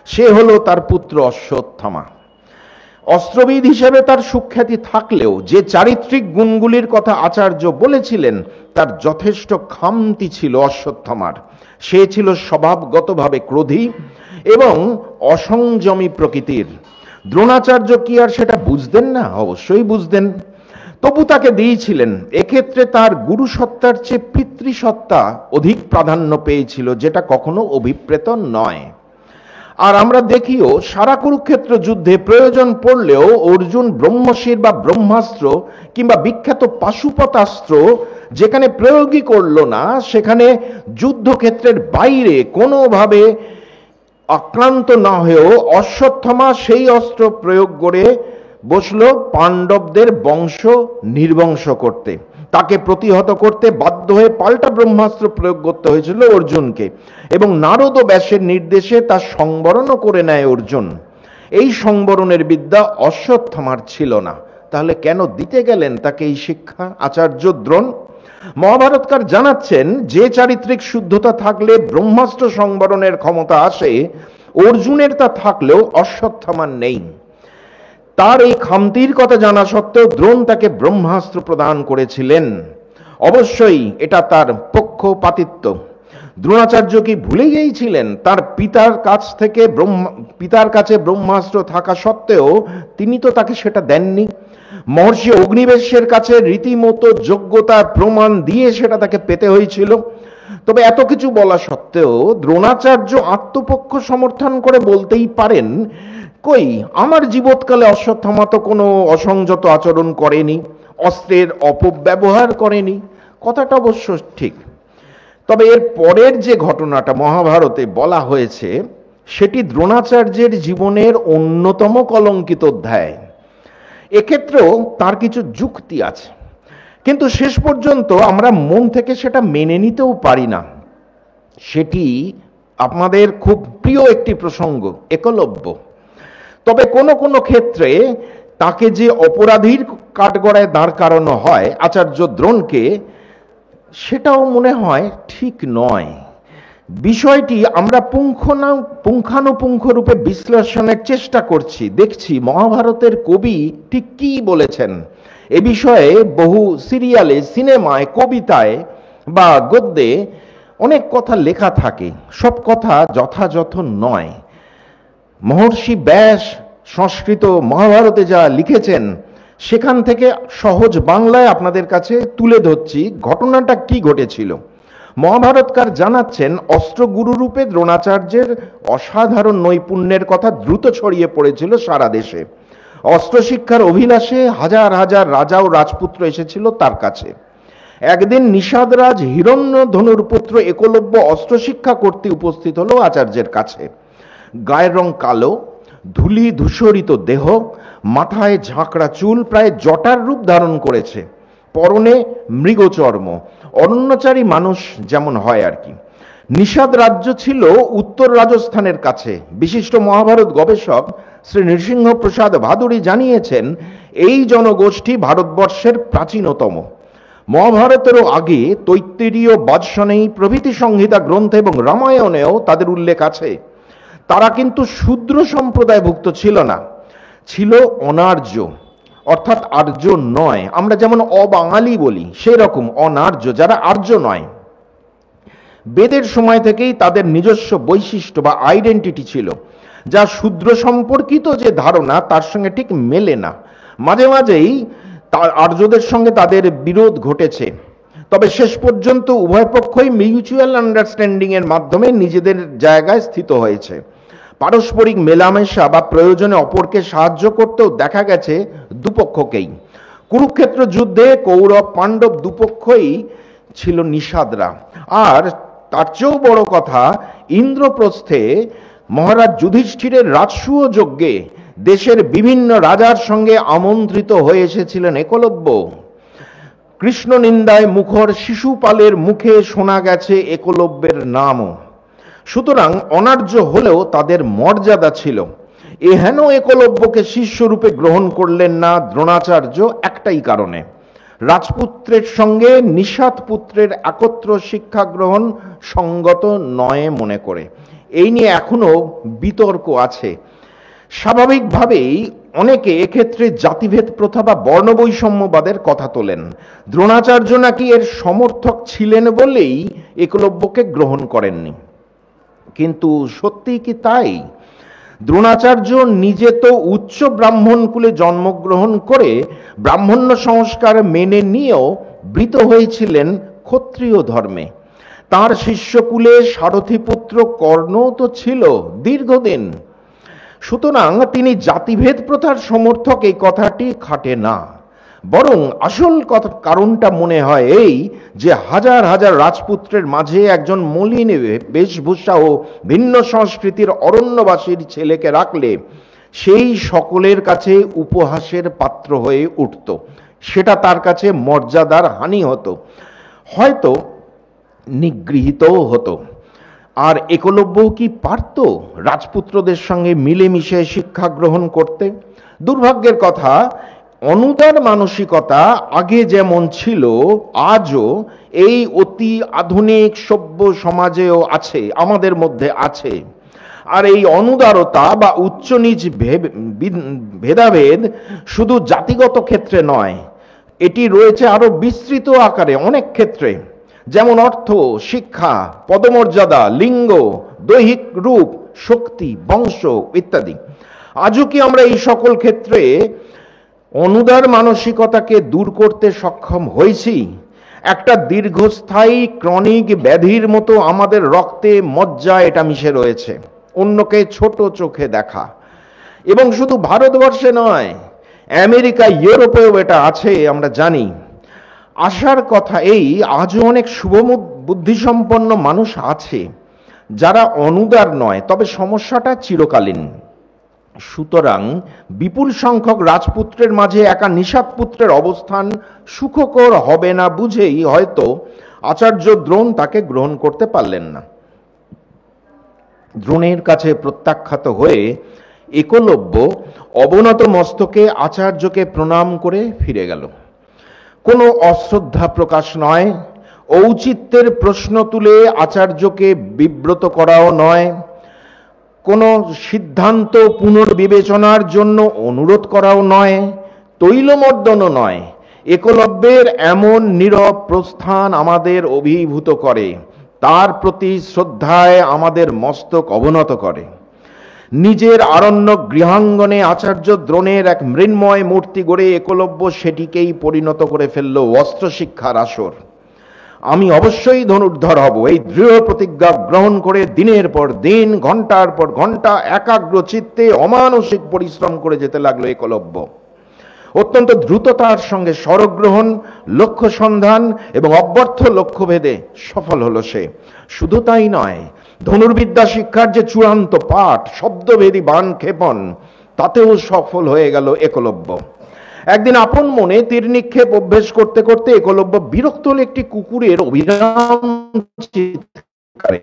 সে হলো তার পুত্র অশ্বত্থামা। অস্ত্রবিদ হিসেবে তার সুখ্যাতি থাকলেও যে চারিত্রিক গুণগুলির কথা আচার্য বলেছিলেন তার যথেষ্ট খামতি ছিল অশ্বত্থামার। সে ছিল স্বভাবগতভাবে ক্রোধী এবং অসংযমী প্রকৃতির। দ্রোণাচার্য কি আর সেটা বুঝতেন না? অবশ্যই বুঝতেন, তবু তাকে দিয়েছিলেন। এক্ষেত্রে তার গুরুসত্তার চেয়ে পিতৃসত্তা অধিক প্রাধান্য পেয়েছিল, যেটা কখনো অভিপ্রেত নয়। আর আমরা দেখিও সারা কুরুক্ষেত্র যুদ্ধে প্রয়োজন পড়লেও অর্জুন ব্রহ্মশির বা ব্রহ্মাস্ত্র কিংবা বিখ্যাত পাশুপতাস্ত্র যেখানে প্রয়োগই করল না, সেখানে যুদ্ধক্ষেত্রের বাইরে কোনোভাবে আক্রান্ত না হয়েও অশ্বত্থামা সেই অস্ত্র প্রয়োগ করে বসল পাণ্ডবদের বংশ নির্বংশ করতে। তাকে প্রতিহত করতে বাধ্য হয়ে পাল্টা ব্রহ্মাস্ত্র প্রয়োগ করতে হয়েছিল অর্জুনকে এবং নারদ ও ব্যাসের নির্দেশে তা সংবরণও করে নেয় অর্জুন। এই সংবরণের বিদ্যা অশ্বত্থামার ছিল না। তাহলে কেন দিতে গেলেন তাকে এই শিক্ষা আচার্য দ্রোণ? মহাভারতকার জানাচ্ছেন, যে চারিত্রিক শুদ্ধতা থাকলে ব্রহ্মাস্ত্র সংবরণের ক্ষমতা আসে, অর্জুনের তা থাকলেও অশ্বত্থামার নেই। তার এই খামতির কথা জানা সত্ত্বেও দ্রোণ তাকে ব্রহ্মাস্ত্র প্রদান করেছিলেন। অবশ্যই এটা তার পক্ষপাতিত্ব। দ্রোণাচার্য কি ভুলে গিয়েছিলেন তার পিতার কাছে ব্রহ্মাস্ত্র থাকা সত্ত্বেও তিনি তো তাকে সেটা দেননি? মহর্ষি অগ্নিবেশের কাছে রীতিমতো যোগ্যতার প্রমাণ দিয়ে সেটা তাকে পেতে হয়েছিল। তবে এত কিছু বলা সত্ত্বেও দ্রোণাচার্য আত্মপক্ষ সমর্থন করে বলতেই পারেন, কই আমার জীবৎকালে অশ্বত্থামা তো কোনো অসংযত আচরণ করেনি, অস্ত্রের অপব্যবহার করেনি। কথাটা অবশ্য ঠিক। তবে এর পরের যে ঘটনাটা মহাভারতে বলা হয়েছে সেটি দ্রোণাচার্যের জীবনের অন্যতম কলঙ্কিত অধ্যায়। এক্ষেত্রেও তার কিছু যুক্তি আছে, কিন্তু শেষ পর্যন্ত আমরা মন থেকে সেটা মেনে নিতেও পারি না। সেটি আপনাদের খুব প্রিয় একটি প্রসঙ্গ, একলব্য। তবে কোনো কোনো ক্ষেত্রে তাকে যে অপরাধীর কাঠগড়ায় দাঁড় করানো হয় আচার্য দ্রোণকে, সেটাও মনে হয় ঠিক নয়। বিষয়টি আমরা পুঙ্খানুপুঙ্খ রূপে বিশ্লেষণের চেষ্টা করছি, দেখছি মহাভারতের কবি ঠিক কি বলেছেন। এ বিষয়ে বহু সিরিয়ালে, সিনেমায়, কবিতায় বা গদ্যে অনেক কথা লেখা থাকে। সব কথা যথাযথ নয়। মহর্ষি ব্যাস সংস্কৃত মহাভারতে যা লিখেছেন সেখান থেকে সহজ বাংলায় আপনাদের কাছে তুলে ধরছি ঘটনাটা কি ঘটেছিল। মহাভারতকার জানাচ্ছেন, অস্ত্রগুরু রূপে দ্রোণাচার্যের অসাধারণ নৈপুণ্যের কথা দ্রুত ছড়িয়ে পড়েছিল সারা দেশে। অস্ত্র শিক্ষার অভিলাষে হাজার হাজার রাজা ও রাজপুত্র এসেছিল তার কাছে। একদিন নিষাদরাজ হিরণ্যধনুর পুত্র একলব্য অস্ত্র শিক্ষা করতে উপস্থিত হলো আচার্যের কাছে। গায়ের রং কালো, ধূলি ধূসরিত দেহ, মাথায় ঝাঁকড়া চুল প্রায় জটার রূপ ধারণ করেছে, পরনে মৃগচর্ম, অরণ্যচারী মানুষ যেমন হয় আর কি। নিষাদ রাজ্য ছিল উত্তর রাজস্থানের কাছে। বিশিষ্ট মহাভারত গবেষক শ্রী নৃসিংহ প্রসাদ ভাদুরী জানিয়েছেন, এই জনগোষ্ঠী ভারতবর্ষের প্রাচীনতম। মহাভারতেরও আগে তৈত্তিরীয়, বাজসনেয়ী প্রভৃতি সংহিতা গ্রন্থ এবং রামায়ণেও তাদের উল্লেখ আছে। তারা কিন্তু শূদ্র সম্প্রদায়ভুক্ত ছিল না, ছিল অনার্য, অর্থাৎ আর্য নয়। আমরা যেমন অবাঙালি বলি সেই রকম অনার্য, যারা আর্য নয়। বেদের সময় থেকেই তাদের নিজস্ব বৈশিষ্ট্য বা আইডেন্টিটি ছিল, যা শূদ্র সম্পর্কিত যে ধারণা তার সঙ্গে ঠিক মেলে না। মাঝে মাঝেই আর্যদের সঙ্গে তাদের বিরোধ ঘটেছে, তবে শেষ পর্যন্ত উভয় পক্ষই মিউচুয়াল আন্ডারস্ট্যান্ডিং এর মাধ্যমে নিজেদের জায়গায় স্থিত হয়েছে। পারস্পরিক মেলামেশা বা প্রয়োজনে অপরকে সাহায্য করতেও দেখা গেছে দুপক্ষকেই। কুরুক্ষেত্র যুদ্ধে কৌরব পাণ্ডব দুপক্ষই ছিল নিষাদরা। আর তার চেয়েও বড় কথা, ইন্দ্রপ্রস্থে মহারাজ যুধিষ্ঠিরের রাজসূয় যজ্ঞে দেশের বিভিন্ন রাজার সঙ্গে আমন্ত্রিত হয়ে এসেছিলেন একলব্য। কৃষ্ণ নিন্দায় মুখর শিশুপালের মুখে শোনা গেছে একলব্যের নামও। সুতরাং অনার্য হলেও তাদের মর্যাদা ছিল। এহেন একলব্যকে শিষ্যরূপে গ্রহণ করলেন না দ্রোণাচার্য একটাই কারণে, রাজপুত্রের সঙ্গে নিষাদ পুত্রের একত্র শিক্ষা গ্রহণ সঙ্গত নয় মনে করে। এই নিয়ে এখনো বিতর্ক আছে। স্বাভাবিকভাবেই অনেকে এক্ষেত্রে জাতিভেদ প্রথা বা বর্ণবৈষম্যবাদের কথা তোলেন। দ্রোণাচার্য নাকি এর সমর্থক ছিলেন বলেই একলব্যকে গ্রহণ করেননি। কিন্তু সত্যি কি তাই? দ্রোণাচার্য নিজে তো উচ্চ ব্রাহ্মণ কুলে জন্মগ্রহণ করে ব্রাহ্মণ্য সংস্কার মেনে নিয়েও বৃত হয়েছিলেন ক্ষত্রিয় ধর্মে। তার শিষ্যকুলে সারথীপুত্র কর্ণ তো ছিল দীর্ঘদিন। সুতরাং তিনি জাতিভেদ প্রথার সমর্থক এই কথাটি খাটে না। বরং আসল কারণটা মনে হয় এই যে হাজার হাজার রাজপুত্রের মাঝে একজন মলিন বেশভূষা ও ভিন্ন সংস্কৃতির অরণ্যবাসীর ছেলেকে রাখলে সেই সকলের কাছে উপহাসের পাত্র হয়ে উঠত। সেটা তার কাছে মর্যাদার হানি হতো, হয়তো নিগৃহীতও হতো। আর একলব্য কি পারত রাজপুত্রদের সঙ্গে মিলেমিশে শিক্ষা গ্রহণ করতে? দুর্ভাগ্যের কথা, অনুদার মানসিকতা আগে যেমন ছিল আজও এই অতি আধুনিক সভ্য সমাজেও আছে, আমাদের মধ্যে আছে। আর এই অনুদারতা বা উচ্চ নিচ ভেদাভেদ শুধু জাতিগত ক্ষেত্রে নয়, এটি রয়েছে আরো বিস্তৃত আকারে অনেক ক্ষেত্রে, যেমন অর্থ, শিক্ষা, পদমর্যাদা, লিঙ্গ, দৈহিক রূপ, শক্তি, বংশ ইত্যাদি। আজও কি আমরা এই সকল ক্ষেত্রে অনুদার মানসিকতাকে দূর করতে সক্ষম হয়েছি? একটা দীর্ঘস্থায়ী ক্রনিক ব্যাধির মতো আমাদের রক্তে মজ্জা এটা মিশে রয়েছে, অন্যকে ছোট চোখে দেখা। এবং শুধু ভারতবর্ষে নয়, আমেরিকা, ইউরোপেও এটা আছে, আমরা জানি। আশার কথা এই, আজও অনেক শুভ বুদ্ধিসম্পন্ন মানুষ আছে যারা অনুদার নয়, তবে সমস্যাটা চিরকালীন। সুতরাং বিপুল সংখ্যক রাজপুত্রের মাঝে একা নিষাদ পুত্রের অবস্থান সুখকর হবে না বুঝেই হয়তো আচার্য দ্রোণ তাকে গ্রহণ করতে পারলেন না। দ্রোণের কাছে প্রত্যাখ্যাত হয়ে একলব্য অবনত মস্তকে আচার্যকে প্রণাম করে ফিরে গেল। কোনো অশ্রদ্ধা প্রকাশ নয়, ঔচিত্যের প্রশ্ন তুলে আচার্যকে বিব্রত করাও নয়, কোনো সিদ্ধান্ত পুনর্বিবেচনার জন্য অনুরোধ করাও নয়, তৈলমর্দনও নয়। একলব্যের এমন নীরব প্রস্থান আমাদের অভিভূত করে, তার প্রতি শ্রদ্ধায় আমাদের মস্তক অবনত করে। নিজের আরণ্যক গৃহাঙ্গনে আচার্য দ্রোণের এক মৃন্ময় মূর্তি গড়ে একলব্য সেটিকেই পরিণত করে ফেলল অস্ত্র শিক্ষার আসর। আমি অবশ্যই ধনুর্ধর হব, এই দৃঢ় প্রতিজ্ঞা গ্রহণ করে দিনের পর দিন, ঘন্টার পর ঘন্টা একাগ্র চিত্তে অমানসিক পরিশ্রম করে যেতে লাগলো একলব্য। অত্যন্ত দ্রুততার সঙ্গে স্বরগ্রহণ, লক্ষ্য সন্ধান এবং অব্যর্থ লক্ষ্যভেদে সফল হলো সে। শুধু তাই নয়, ধনুর্বিদ্যা শিক্ষার যে চূড়ান্ত পাঠ, শব্দভেদী বাণ ক্ষেপণ, তাতেও সফল হয়ে গেল একলব্য। একদিন আপন মনে তীর নিক্ষেপ অভ্যেস করতে করতে একলব্য বিরক্ত হলে একটি কুকুরের অবিরাম চিৎকারে।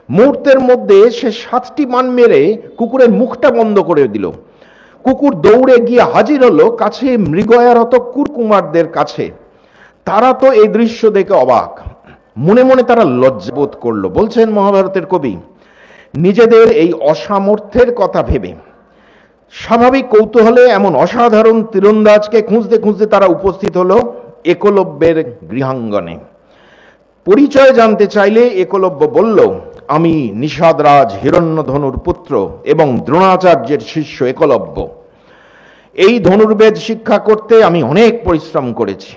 মুহূর্তের মধ্যে সে 7টি বাণ মেরে কুকুরের মুখটা বন্ধ করে দিল। কুকুর দৌড়ে গিয়ে হাজির হলো কাছে মৃগয়ারত কুরকুমারদের কাছে। তারা তো এই দৃশ্য দেখে অবাক, মনে মনে তারা লজ্জাবোধ করলো। বলছেন মহাভারতের কবি, নিজেদের এই অসামর্থ্যের কথা ভেবে স্বাভাবিক কৌতূহলে এমন অসাধারণ তীরন্দাজকে খুঁজতে খুঁজতে তারা উপস্থিত হলো একলব্যের গৃহাঙ্গনে। পরিচয় জানতে চাইলে একলব্য বলল, আমি নিষাদরাজ হিরণ্যধনুর পুত্র এবং দ্রোণাচার্যের শিষ্য একলব্য। এই ধনুর্বেদ শিক্ষা করতে আমি অনেক পরিশ্রম করেছি।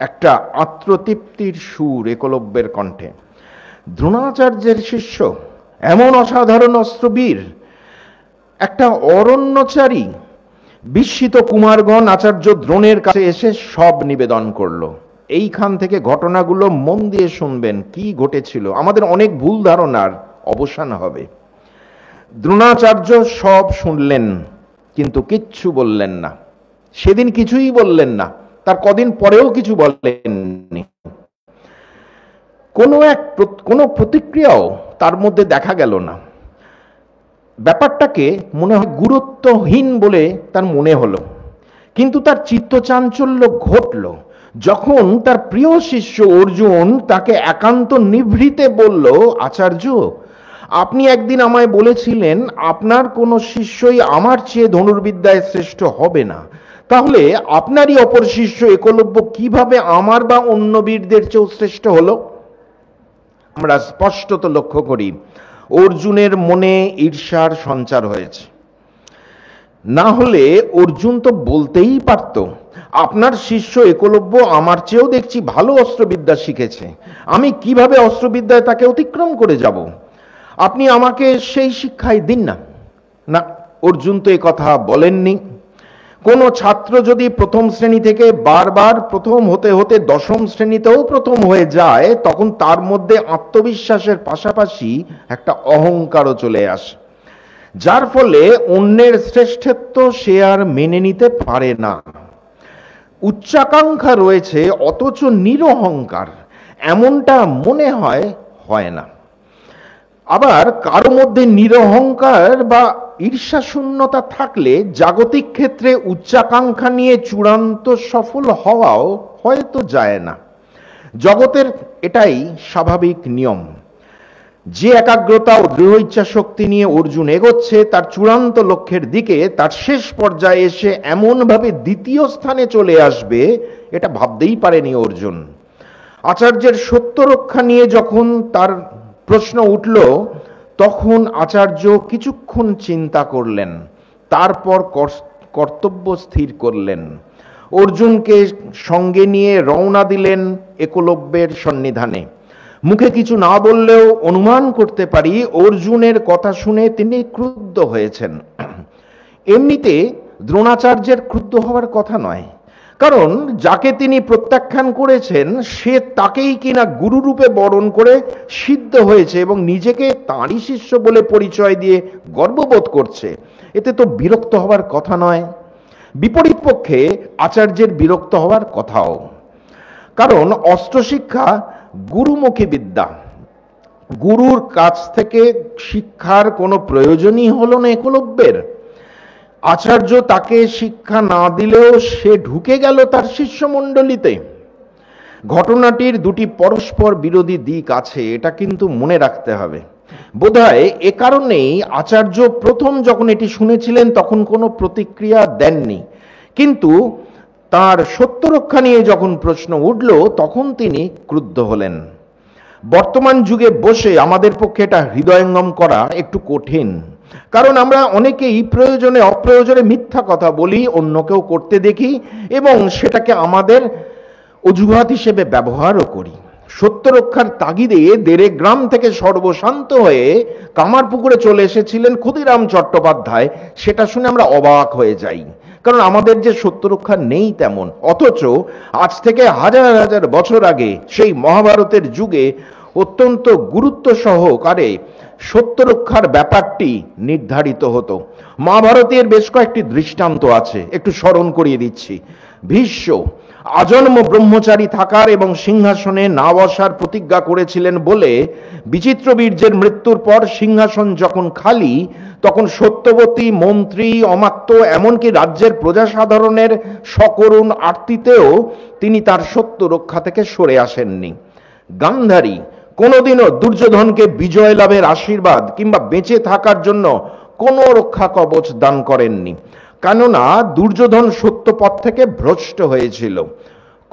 একটা আত্মতৃপ্তির সুর একলব্যের কণ্ঠে। দ্রোণাচার্যের শিষ্য, এমন অসাধারণ অস্ত্রবীর, একটা অরণ্যচারী। বিস্মিত কুমারগণ আচার্য দ্রোণের কাছে এসে সব নিবেদন করলো। এইখান থেকে ঘটনাগুলো মন দিয়ে শুনবেন, কি ঘটেছিল, আমাদের অনেক ভুল ধারণার অবসান হবে। দ্রোণাচার্য সব শুনলেন, কিন্তু কিচ্ছু বললেন না। সেদিন কিছুই বললেন না, তার কদিন পরেও কিছু বললেননি। কোনো প্রতিক্রিয়াও তার মধ্যে দেখা গেল না। ব্যাপারটাকে মনে হয় গুরুত্বহীন বলে তার মনে হলো। কিন্তু তার চিত্তচাঞ্চল্য ঘটল যখন তার প্রিয় শিষ্য অর্জুন তাকে একান্ত নিভৃতে বলল, আচার্য, আপনি একদিন আমায় বলেছিলেন আপনার কোনো শিষ্যই আমার চেয়ে ধনুর্বিদ্যায় শ্রেষ্ঠ হবে না। তাহলে আপনারই অপর শিষ্য একলব্য কিভাবে আমার বা অন্য বীরদের চেয়েও শ্রেষ্ঠ হলো? আমরা স্পষ্টত লক্ষ্য করি অর্জুনের মনে ঈর্ষার সঞ্চার হয়েছে। না হলে অর্জুন তো বলতেই পারত, আপনার শিষ্য একলব্য আমার চেয়েও দেখছি ভালো অস্ত্রবিদ্যা শিখেছে, আমি কিভাবে অস্ত্রবিদ্যায় তাকে অতিক্রম করে যাব? আপনি আমাকে সেই শিক্ষাই দিন না। না, অর্জুন তো এ কথা বলেননি। কোনো ছাত্র যদি প্রথম শ্রেণী থেকে বারবার প্রথম হতে হতে দশম শ্রেণীতেও প্রথম হয়ে যায়, তখন তার মধ্যে আত্মবিশ্বাসের পাশাপাশি একটা অহংকারও চলে আসে, যার ফলে অন্যের শ্রেষ্ঠত্ব সে আর মেনে নিতে পারে না। উচ্চাকাঙ্ক্ষা রয়েছে অথচ নিরহংকার, এমনটা মনে হয় না। আবার কারো মধ্যে নিরহংকার বা ঈর্ষাশূন্যতা থাকলে জাগতিক ক্ষেত্রে উচ্চাকাঙ্ক্ষা নিয়ে চূড়ান্ত সফল হওয়াও হয়তো যায় না। জগতের এটাই স্বাভাবিক নিয়ম। যে একাগ্রতা ও দৃঢ় ইচ্ছা শক্তি নিয়ে অর্জুন এগোচ্ছে তার চূড়ান্ত লক্ষ্যের দিকে, তার শেষ পর্যায়ে এসে এমনভাবে দ্বিতীয় স্থানে চলে আসবে, এটা ভাবতেই পারেনি অর্জুন। আচার্যের সত্য রক্ষা নিয়ে যখন তার প্রশ্ন উঠল, তখন আচার্য কিছুক্ষণ চিন্তা করলেন, তারপর কর্তব্য স্থির করলেন। অর্জুনকে সঙ্গে নিয়ে রওনা দিলেন একলব্যের সন্নিধানে। মুখে কিছু না বললেও অনুমান করতে পারি অর্জুনের কথা শুনে তিনি ক্রুদ্ধ হয়েছেন। এমনিতে দ্রোণাচার্যের ক্রুদ্ধ হওয়ার কথা নয়, কারণ যাকে তিনি প্রত্যাখ্যান করেছেন সে তাকেই কিনা গুরুরূপে বরণ করে সিদ্ধ হয়েছে এবং নিজেকে তাঁরই শিষ্য বলে পরিচয় দিয়ে গর্ববোধ করছে। এতে তো বিরক্ত হওয়ার কথা নয়। বিপরীত পক্ষে আচার্যের বিরক্ত হওয়ার কথাও, কারণ অস্ত্রশিক্ষা গুরুমুখী বিদ্যা। গুরুর কাছ থেকে শিক্ষার কোনো প্রয়োজনই হলো না একলব্যের। আচার্য তাকে শিক্ষা না দিলেও সে ঢুকে গেল তার শিষ্যমণ্ডলীতে। ঘটনাটির দুটি পরস্পর বিরোধী দিক আছে, এটা কিন্তু মনে রাখতে হবে। বোধহয় এ কারণেই আচার্য প্রথম যখন এটি শুনেছিলেন তখন কোনো প্রতিক্রিয়া দেননি, কিন্তু তার সত্য রক্ষা নিয়ে যখন প্রশ্ন উঠল তখন তিনি ক্রুদ্ধ হলেন। বর্তমান যুগে বসে আমাদের পক্ষে এটা হৃদয়ঙ্গম করা একটু কঠিন, কারণ আমরা অনেকেই প্রয়োজনে অপ্রয়োজনে মিথ্যা কথা বলি, অন্যকেও করতে দেখি এবং সেটাকে আমাদের অজুহাত হিসেবে ব্যবহারও করি। সত্য রক্ষার তাগিদে দেড়ে গ্রাম থেকে সর্বশান্ত হয়ে কামারপুকুরে চলে এসেছিলেন ক্ষুদিরাম চট্টোপাধ্যায়, সেটা শুনে আমরা অবাক হয়ে যাই, কারণ আমাদের যে সত্য রক্ষা নেই তেমন। অথচ আজ থেকে হাজার হাজার বছর আগে সেই মহাভারতের যুগে অত্যন্ত গুরুত্ব সহকারে সত্য রক্ষার ব্যাপারটি নির্ধারিত হতো। মহাভারতের বেশ কয়েকটি দৃষ্টান্ত আছে, একটু স্মরণ করিয়ে দিচ্ছি। ভীষ্ম আজন্ম ব্রহ্মচারী থাকার এবং সিংহাসনে না বসার প্রতিজ্ঞা করেছিলেন বলে বিচিত্রবীর্যের মৃত্যুর পর সিংহাসন যখন খালি, তখন সত্যবতী, মন্ত্রী, অমাত্য, এমনকি রাজ্যের প্রজাসাধারণের সকরুণ আর্তিতেও তিনি তার সত্য রক্ষা থেকে সরে আসেননি। গান্ধারী কোনোদিনও দুর্যোধনকে বিজয় লাভের আশীর্বাদ কিংবা বেঁচে থাকার জন্য কোনো রক্ষা কবচ দান করেননি, কেননা দুর্যোধন সত্য পথ থেকে ভ্রষ্ট হয়েছিল।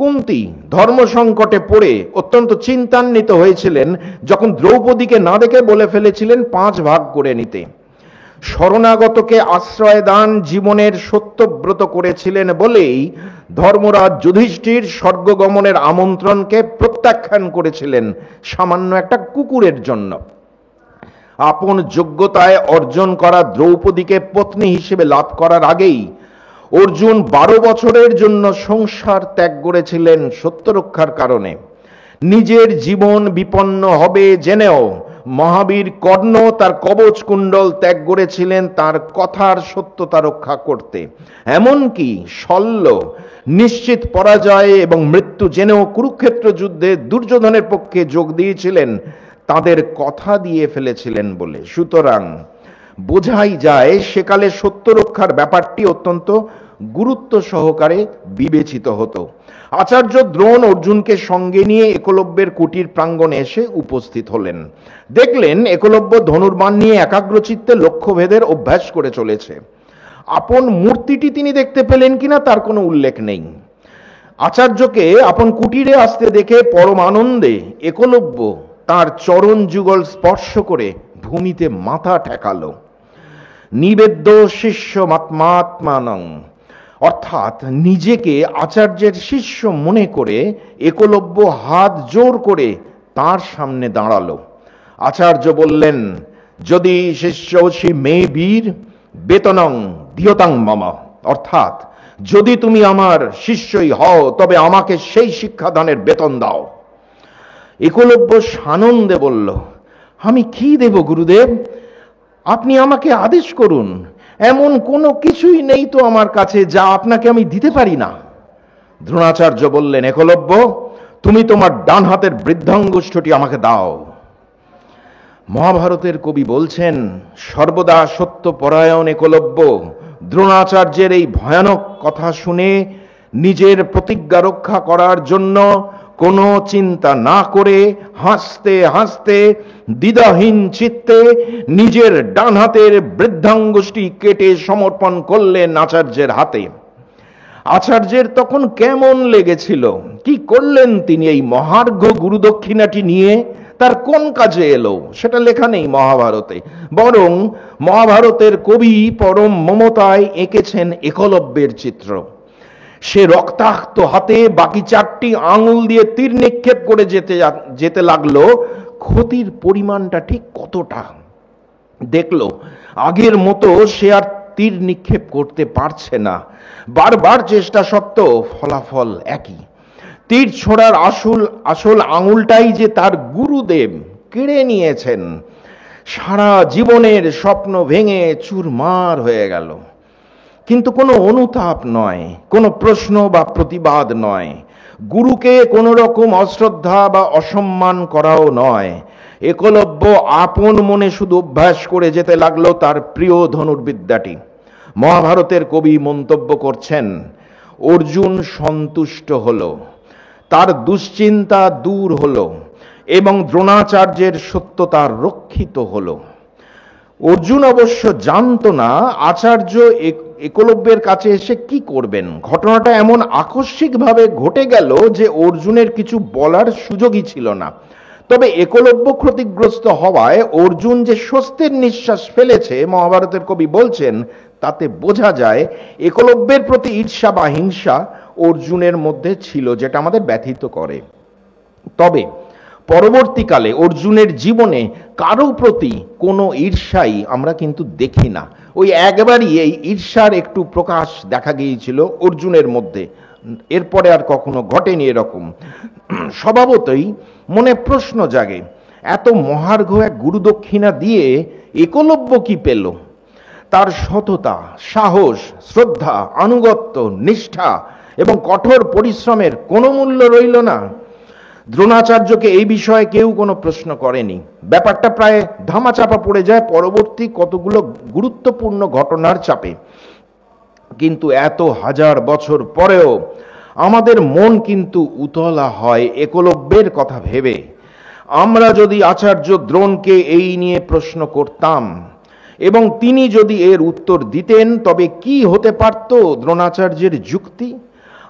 কুন্তী ধর্ম সংকটে পড়ে অত্যন্ত চিন্তান্বিত হয়েছিলেন যখন দ্রৌপদীকে না দেখে বলে ফেলেছিলেন 5 ভাগ করে নিতে। শরণাগতকে আশ্রয় দান জীবনের সত্যব্রত করেছিলেন বলেই ধর্মরাজ যুধিষ্ঠির স্বর্গগমনের আমন্ত্রণকে প্রত্যাখ্যান করেছিলেন সামান্য একটা কুকুরের জন্য। আপন যোগ্যতায় অর্জন করা দ্রৌপদীকে পত্নী হিসেবে লাভ করার আগেই অর্জুন 12 বছরের জন্য সংসার ত্যাগ করেছিলেন সত্য রক্ষার কারণে। নিজের জীবন বিপন্ন হবে জেনেও মহাবীর কর্ণ তার কবচ কুণ্ডল ত্যাগ করেছিলেন তার কথার সত্যতা রক্ষা করতে। এমনকি শল্য নিশ্চিত পরাজয় এবং মৃত্যু জেনেও কুরুক্ষেত্র যুদ্ধে দুর্যোধনের পক্ষে যোগ দিয়েছিলেন তাদের কথা দিয়ে ফেলেছিলেন বলে। সুতরাং বোঝাই যায় সেকালে সত্য রক্ষার ব্যাপারটি অত্যন্ত গুরুত্ব সহকারে বিবেচিত হতো। আচার্য দ্রোণ অর্জুনকে সঙ্গে নিয়ে একলব্যের কুটির প্রাঙ্গণে এসে উপস্থিত হলেন। দেখলেন একলব্য ধনুর্বাণ নিয়ে একাগ্রচিত্তে লক্ষ্যভেদের অভ্যাস করে চলেছে। আপন মূর্তিটি তিনি দেখতে পেলেন কিনা তার কোনো উল্লেখ নেই। আচার্যকে আপন কুটিরে আসতে দেখে পরম আনন্দে একলব্য তার চরণ যুগল স্পর্শ করে ভূমিতে মাথা ঠেকালো। নিবেদ্য শিষ্য মাত্মাত্মানং, অর্থাৎ নিজেকে আচার্যের শিষ্য মনে করে একলব্য হাত জোর করে তার সামনে দাঁড়ালো। আচার্য বললেন, যদি শিষ্যসি মে বীর বেতনং দিয়তাং মম, অর্থাৎ যদি তুমি আমার শিষ্যই হও তবে আমাকে সেই শিক্ষাদানের বেতন দাও। একলব্য সানন্দে বলল, আমি কি দেব গুরুদেব, আপনি আমাকে আদেশ করুন, এমন কোনো কিছুই নেই তো আমার কাছে যা আপনাকে আমি দিতে পারি না। দ্রোণাচার্য বললেন, একলব্য তুমি তোমার ডান হাতের বৃদ্ধাঙ্গুষ্ঠটি আমাকে দাও। মহাভারতের কবি বলছেন, সর্বদা সত্যপরায়ণ একলব্য দ্রোণাচার্যের এই ভয়ানক কথা শুনে নিজের প্রতিজ্ঞা রক্ষা করার জন্য কোনো চিন্তা না করে হাসতে হাসতে দ্বিধাহীন চিত্তে নিজের ডান হাতের বৃদ্ধাঙ্গুষ্ঠি কেটে সমর্পণ করলেন আচার্যের হাতে। আচার্যের তখন কেমন লেগেছিল, কি করলেন তিনি এই মহার্ঘ গুরুদক্ষিণাটি নিয়ে, তার কোন কাজে এলো সেটা লেখা নেই মহাভারতে। বরং মহাভারতের কবি পরম মমতায় এঁকেছেন একলব্যের চিত্র। সে রক্তাক্ত হাতে বাকি 4টি আঙুল দিয়ে তীর নিক্ষেপ করে যেতে লাগলো। ক্ষতির পরিমাণটা ঠিক কতটা দেখলো। আগের মতো সে আর তীর নিক্ষেপ করতে পারছে না। বারবার চেষ্টা সত্ত্বেও ফলাফল একই। তীর ছোড়ার আসল আঙুলটাই যে তার গুরুদেব কেড়ে নিয়েছেন। সারা জীবনের স্বপ্ন ভেঙে চুরমার হয়ে গেল। কিন্তু কোনো অনুতাপ নয়, কোনো প্রশ্ন বা প্রতিবাদ নয়, গুরুকে কোনো রকম অশ্রদ্ধা বা অসম্মান করাও নয়। একলব্য আপন মনে শুধু অভ্যাস করে যেতে লাগলো তার প্রিয় ধনুর্বিদ্যাটি। মহাভারতের কবি মন্তব্য করছেন, অর্জুন সন্তুষ্ট হলো, তার দুশ্চিন্তা দূর হলো এবং দ্রোণাচার্যের সত্যতা রক্ষিত হলো। অর্জুন অবশ্য জানত না আচার্য একলব্যের কাছে এসে কি করবেন। ঘটনাটা এমন আকস্মিকভাবে ঘটে গেল যে অর্জুনের কিছু বলার সুযোগই ছিল না। তবে একলব্য ক্ষতিগ্রস্ত হওয়ায় অর্জুন যে স্বস্তির নিঃশ্বাস ফেলেছে, মহাভারতের কবি বলছেন, তাতে বোঝা যায় একলব্যের প্রতি ঈর্ষা বা হিংসা অর্জুনের মধ্যে ছিল, যেটা আমাদের ব্যথিত করে। তবে পরবর্তীকালে অর্জুনের জীবনে কারো প্রতি কোনো ঈর্ষাই আমরা কিন্তু দেখি না। ওই একবারই এই ঈর্ষার একটু প্রকাশ দেখা গিয়েছিল অর্জুনের মধ্যে, এরপরে আর কখনো ঘটেনি এরকম। স্বভাবতই মনে প্রশ্ন জাগে, এত মহার্ঘ এক গুরুদক্ষিণা দিয়ে একলব্য কি পেল? তার সততা, সাহস, শ্রদ্ধা, আনুগত্য, নিষ্ঠা এবং কঠোর পরিশ্রমের কোনো মূল্য রইল না। দ্রোণাচার্যকে এই বিষয়ে কেউ কোনো প্রশ্ন করেনি। ব্যাপারটা প্রায় ধামাচাপা পড়ে যায় পরবর্তী কতগুলো গুরুত্বপূর্ণ ঘটনার চাপে। কিন্তু এত হাজার বছর পরেও আমাদের মন কিন্তু উতলা হয় একলব্যের কথা ভেবে। আমরা যদি আচার্য দ্রোণকে এই নিয়ে প্রশ্ন করতাম এবং তিনি যদি এর উত্তর দিতেন, তবে কি হতে পারত দ্রোণাচার্যের যুক্তি?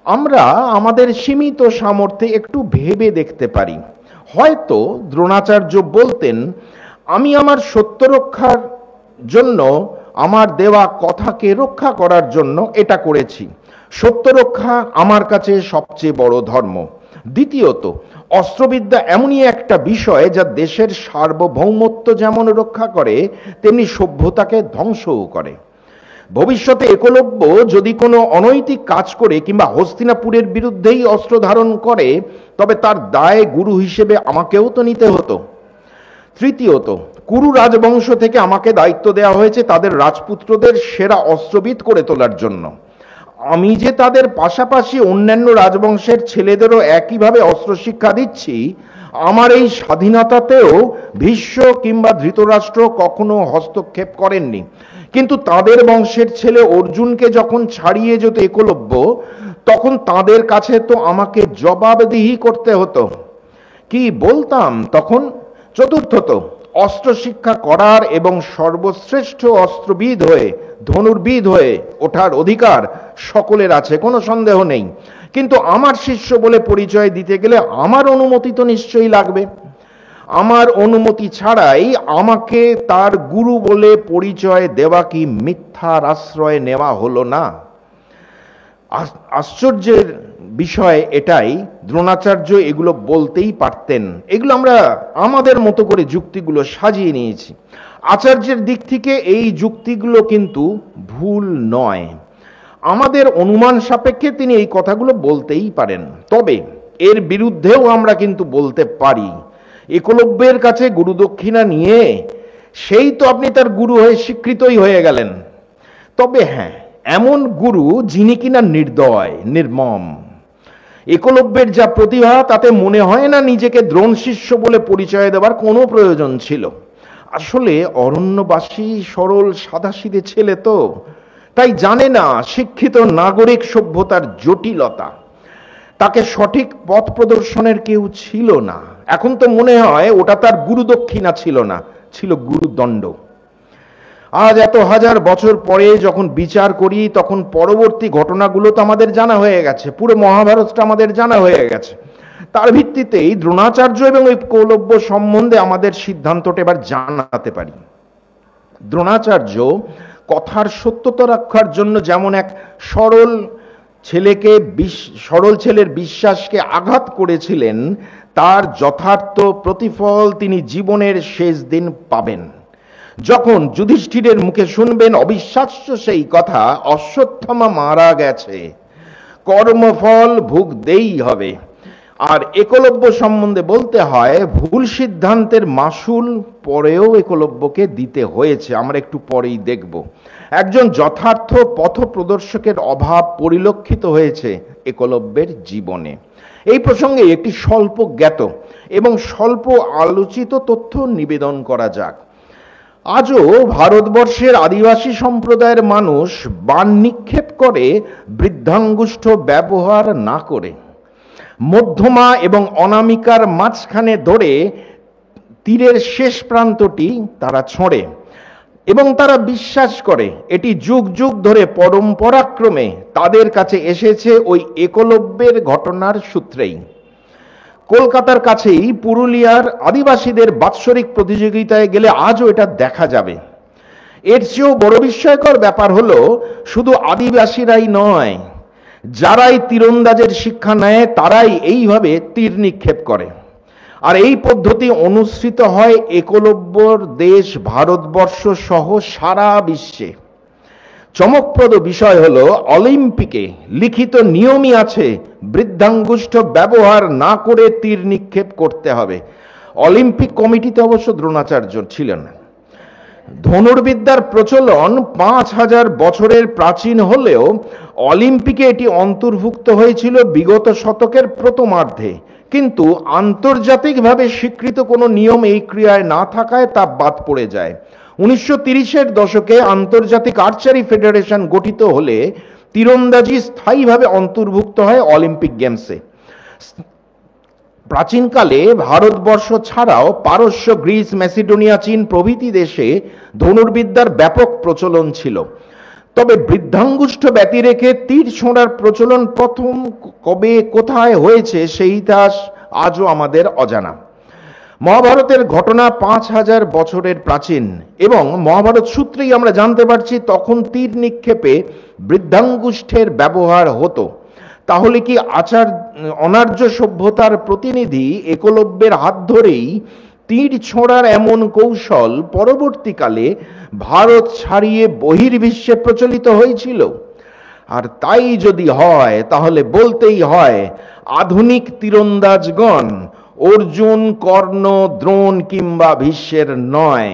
আমরা আমাদের সীমিত সামর্থ্যে একটু ভেবে দেখতে পারি। হয়তো দ্রোণাচার্য বলতেন, আমি আমার সত্য রক্ষার জন্য, আমার দেওয়া কথাকে রক্ষা করার জন্য এটা করেছি। সত্য রক্ষা আমার কাছে সবচেয়ে বড় ধর্ম। দ্বিতীয়ত, অস্ত্রবিদ্যা এমনই একটা বিষয় যা দেশের সার্বভৌমত্ব যেমন রক্ষা করে, তেমনি সভ্যতাকে ধ্বংসও করে। ভবিষ্যতে একলব্য যদি কোনো অনৈতিক কাজ করে কিংবা হস্তিনাপুরের বিরুদ্ধেই অস্ত্র ধারণ করে, তবে তার দায় গুরু হিসেবে আমাকেও তো নিতে হতো। তৃতীয়ত, কুরু রাজবংশ থেকে আমাকে দায়িত্ব দেওয়া হয়েছে তাদের রাজপুত্রদের সেরা অস্ত্রবিদ করে তোলার জন্য। আমি যে তাদের পাশাপাশি অন্যান্য রাজবংশের ছেলেদেরও একইভাবে অস্ত্র শিক্ষা দিচ্ছি, আমার এই স্বাধীনতাতেও ভীষ্ম কিংবা ধৃতরাষ্ট্র কখনো হস্তক্ষেপ করেননি। কিন্তু তাদের বংশের ছেলে অর্জুনকে যখন ছাড়িয়ে যেত একলব্য, তখন তাদের কাছে তো আমাকে জবাবদিহি করতে হতো। কি বলতাম তখন? চতুর্থত, অস্ত্র শিক্ষা করার এবং সর্বশ্রেষ্ঠ অস্ত্রবিদ হয়ে, ধনুর্বিদ হয়ে ওঠার অধিকার সকলের আছে, কোনো সন্দেহ নেই। কিন্তু আমার শিষ্য বলে পরিচয় দিতে গেলে আমার অনুমতি তো নিশ্চয়ই লাগবে। আমার অনুমতি ছাড়াই আমাকে তার গুরু বলে পরিচয় দেওয়া কি মিথ্যার আশ্রয় নেওয়া হলো না? আশ্চর্যের বিষয় এটাই, দ্রোণাচার্য এগুলো বলতেই পারতেন। এগুলো আমরা আমাদের মতো করে যুক্তিগুলো সাজিয়ে নিয়েছি। আচার্যের দিক থেকে এই যুক্তিগুলো কিন্তু ভুল নয়। আমাদের অনুমান সাপেক্ষে তিনি এই কথাগুলো বলতেই পারেন। তবে এর বিরুদ্ধেও আমরা কিন্তু বলতে পারি, একলব্যের কাছে গুরু দক্ষিণা নিয়ে সেই তো আপনি তার গুরু হয়ে স্বীকৃতই হয়ে গেলেন। তবে হ্যাঁ, এমন গুরু যিনি কিনা নির্দয়, নির্মম। একলব্যের যা প্রতিভা, তাতে মনে হয় না নিজেকে দ্রোণ শিষ্য বলে পরিচয় দেওয়ার কোনো প্রয়োজন ছিল। আসলে অরণ্যবাসী সরল সাদাসিধে ছেলে তো, তাই জানে না শিক্ষিত নাগরিক সভ্যতার জটিলতা। তাকে সঠিক পথ প্রদর্শনের কেউ ছিল না। এখন তো মনে হয় ওটা তার গুরু দক্ষিণা ছিল না, ছিল গুরুদণ্ড। আজ এত হাজার বছর পরে যখন বিচার করি, তখন পরবর্তী ঘটনাগুলো তো আমাদের জানা হয়ে গেছে, পুরো মহাভারতটা আমাদের জানা হয়ে গেছে। তার ভিত্তিতেই দ্রোণাচার্য এবং একলব্য সম্বন্ধে আমাদের সিদ্ধান্তটা এবার জানাতে পারি। দ্রোণাচার্য কথার সত্যতা রক্ষার জন্য যেমন এক সরল ছেলের বিশ্বাসকে আঘাত করেছিলেন, তার যথার্থ প্রতিফল তিনি জীবনের শেষ দিন পাবেন, যখন যুধিষ্ঠিরের মুখে শুনবেন অবিশ্বাস্য সেই কথা, অশ্বত্থামা মারা গেছে, কর্মফল ভুগতেই হবে। আর একলব্য সম্বন্ধে বলতে হয়, ভুল সিদ্ধান্তের মাসুল পরেও একলব্যকে দিতে হয়েছে। আমরা একটু পরেই দেখব একজন যথার্থ পথ প্রদর্শকের অভাব পরিলক্ষিত হয়েছে একলব্যের জীবনে। এই প্রসঙ্গে একটি স্বল্প জ্ঞাত এবং স্বল্প আলোচিত তথ্য নিবেদন করা যাক। আজও ভারতবর্ষের আদিবাসী সম্প্রদায়ের মানুষ বাণ নিক্ষেপ করে বৃদ্ধাঙ্গুষ্ঠ ব্যবহার না করে, মধ্যমা এবং অনামিকার মাঝখানে ধরে তীরের শেষ প্রান্তটি তারা ছোঁড়ে এবং তারা বিশ্বাস করে এটি যুগ যুগ ধরে পরম্পরাক্রমে তাদের কাছে এসেছে ওই একলব্যের ঘটনার সূত্রেই। কলকাতার কাছেই পুরুলিয়ার আদিবাসীদের বাৎসরিক প্রতিযোগিতায় গেলে আজও এটা দেখা যাবে। এর চেয়েও বড় বিস্ময়কর ব্যাপার হলো, শুধু আদিবাসীরাই নয়, যারাই তীরন্দাজের শিক্ষা নেয় তারাই এইভাবে তীর নিক্ষেপ করে। আর এই পদ্ধতি অনুসৃত হয় একলব্যর দেশ ভারতবর্ষ সহ সারা বিশ্বে। চমকপ্রদ বিষয় হলো, অলিম্পিকে লিখিত নিয়মই আছে বৃদ্ধাঙ্গুষ্ঠ ব্যবহার না করে তীর নিক্ষেপ করতে হবে। অলিম্পিক কমিটিতে অবশ্য দ্রোণাচার্য ছিলেন। ধনুর্বিদ্যার প্রচলন 5000 বছরের প্রাচীন হলেও অলিম্পিকে এটি অন্তর্ভুক্ত হয়েছিল বিগত শতকের প্রথমার্ধে। কিন্তু আন্তর্জাতিকভাবে স্বীকৃত কোনো নিয়ম এই ক্রিয়ায় না থাকায় তা বাদ পড়ে যায়। 1930-এর দশকে আন্তর্জাতিক আর্চারি ফেডারেশন গঠিত হলে তীরন্দাজি স্থায়ীভাবে অন্তর্ভুক্ত হয় অলিম্পিক গেমসে। প্রাচীনকালে ভারতবর্ষ ছাড়াও পারস্য, গ্রিস, ম্যাসিডোনিয়া, চীন প্রভৃতি দেশে ধনুর্বিদ্যার ব্যাপক প্রচলন ছিল। তবে বৃদ্ধাঙ্গুষ্ঠ ব্যতি রেখে তীর ছোঁড়ার প্রচলন প্রথম কবে কোথায় হয়েছে সেই ইতিহাস আজও আমাদের অজানা। মহাভারতের ঘটনা 5000 বছরের প্রাচীন, এবং মহাভারত সূত্রেই আমরা জানতে পারছি তখন তীর নিক্ষেপে বৃদ্ধাঙ্গুষ্ঠের ব্যবহার হতো। তাহলে কি অনার্য সভ্যতার প্রতিনিধি একলব্যের হাত ধরেই তীর ছোঁড়ার এমন কৌশল পরবর্তীকালে ভারত ছাড়িয়ে বহির্বিশ্বে প্রচলিত হয়েছিল? আর তাই যদি হয় তাহলে বলতেই হয় আধুনিক তীরন্দাজগণ অর্জুন, কর্ণ, দ্রোণ কিংবা ভীষ্মের নয়,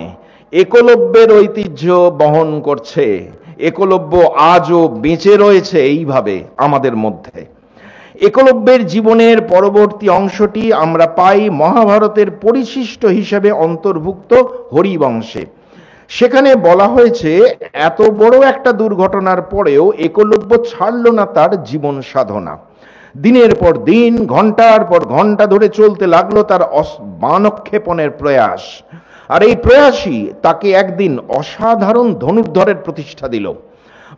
একলব্যের ঐতিহ্য বহন করছে। একলব্য আজও বেঁচে রয়েছে এইভাবে আমাদের মধ্যে। একলব্যের জীবনের পরবর্তী অংশটি আমরা পাই মহাভারতের পরিশিষ্ট হিসেবে অন্তর্ভুক্ত হরিবংশে। সেখানে বলা হয়েছে এত বড় একটা দুর্ঘটনার পরেও একলব্য ছাড়ল না তার জীবন সাধনা। দিনের পর দিন, ঘন্টার পর ঘন্টা ধরে চলতে লাগলো তার বাণক্ষেপণের প্রয়াস। আর এই প্রয়াসই তাকে একদিন অসাধারণ ধনুর্ধরের প্রতিষ্ঠা দিল।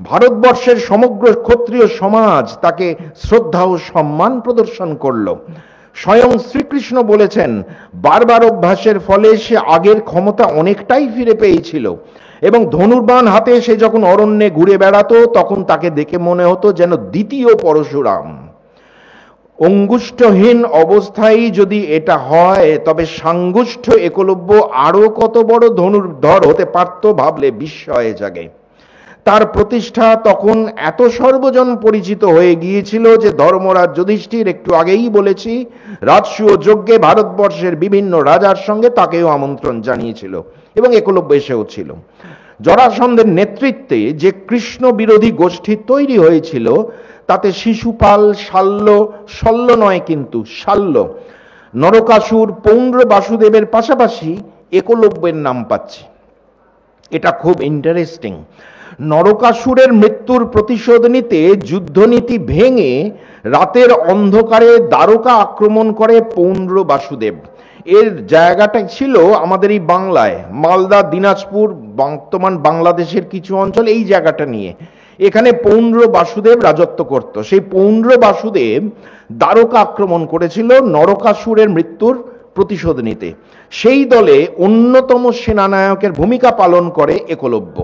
ভারতবর্ষের সমগ্র ক্ষত্রিয় সমাজ তাকে শ্রদ্ধা ও সম্মান প্রদর্শন করল। স্বয়ং শ্রীকৃষ্ণ বলেছেন বারবার অভ্যাসের ফলে সে আগের ক্ষমতা অনেকটাই ফিরে পেয়েছিল, এবং ধনুর্বাণ হাতে সে যখন অরণ্যে ঘুরে বেড়াতো তখন তাকে দেখে মনে হতো যেন দ্বিতীয় পরশুরাম। অঙ্গুষ্ঠহীন অবস্থায় যদি এটা হয় তবে সাঙ্গুষ্ঠ একলব্য আরো কত বড় ধনুর্ধর হতে পারত ভাবলে বিস্ময়ে জাগে। তার প্রতিষ্ঠা তখন এত সর্বজন পরিচিত হয়ে গিয়েছিল যে ধর্মরাজ যুধিষ্ঠির, একটু আগেই বলেছি, রাজসূয় যজ্ঞে ভারতবর্ষের বিভিন্ন রাজার সঙ্গে তাকেও আমন্ত্রণ জানিয়েছিল, এবং একলব্য এসেও ছিল। জরাসন্ধের নেতৃত্বে যে কৃষ্ণ বিরোধী গোষ্ঠী তৈরি হয়েছিল তাতে শিশুপাল, শল্য নয় কিন্তু শাল্য, নরকাসুর, পৌন্ড্র বাসুদেবের পাশাপাশি একলব্যের নাম পাচ্ছে। এটা খুব ইন্টারেস্টিং। নরকাসুরের মৃত্যুর প্রতিশোধ নিতে যুদ্ধনীতি ভেঙে রাতের অন্ধকারে দ্বারকা আক্রমণ করে পৌন্ড্র বাসুদেব। এর জায়গাটা ছিল আমাদের এই বাংলায়, মালদা, দিনাজপুর, বর্তমান বাংলাদেশের কিছু অঞ্চল, এই জায়গাটা নিয়ে। এখানে পৌন্ড্র বাসুদেব রাজত্ব করত। সেই পৌন্ড্র বাসুদেব দ্বারকা আক্রমণ করেছিল নরকাসুরের মৃত্যুর প্রতিশোধ নিতে। সেই দলে অন্যতম সেনানায়কের ভূমিকা পালন করে একলব্য।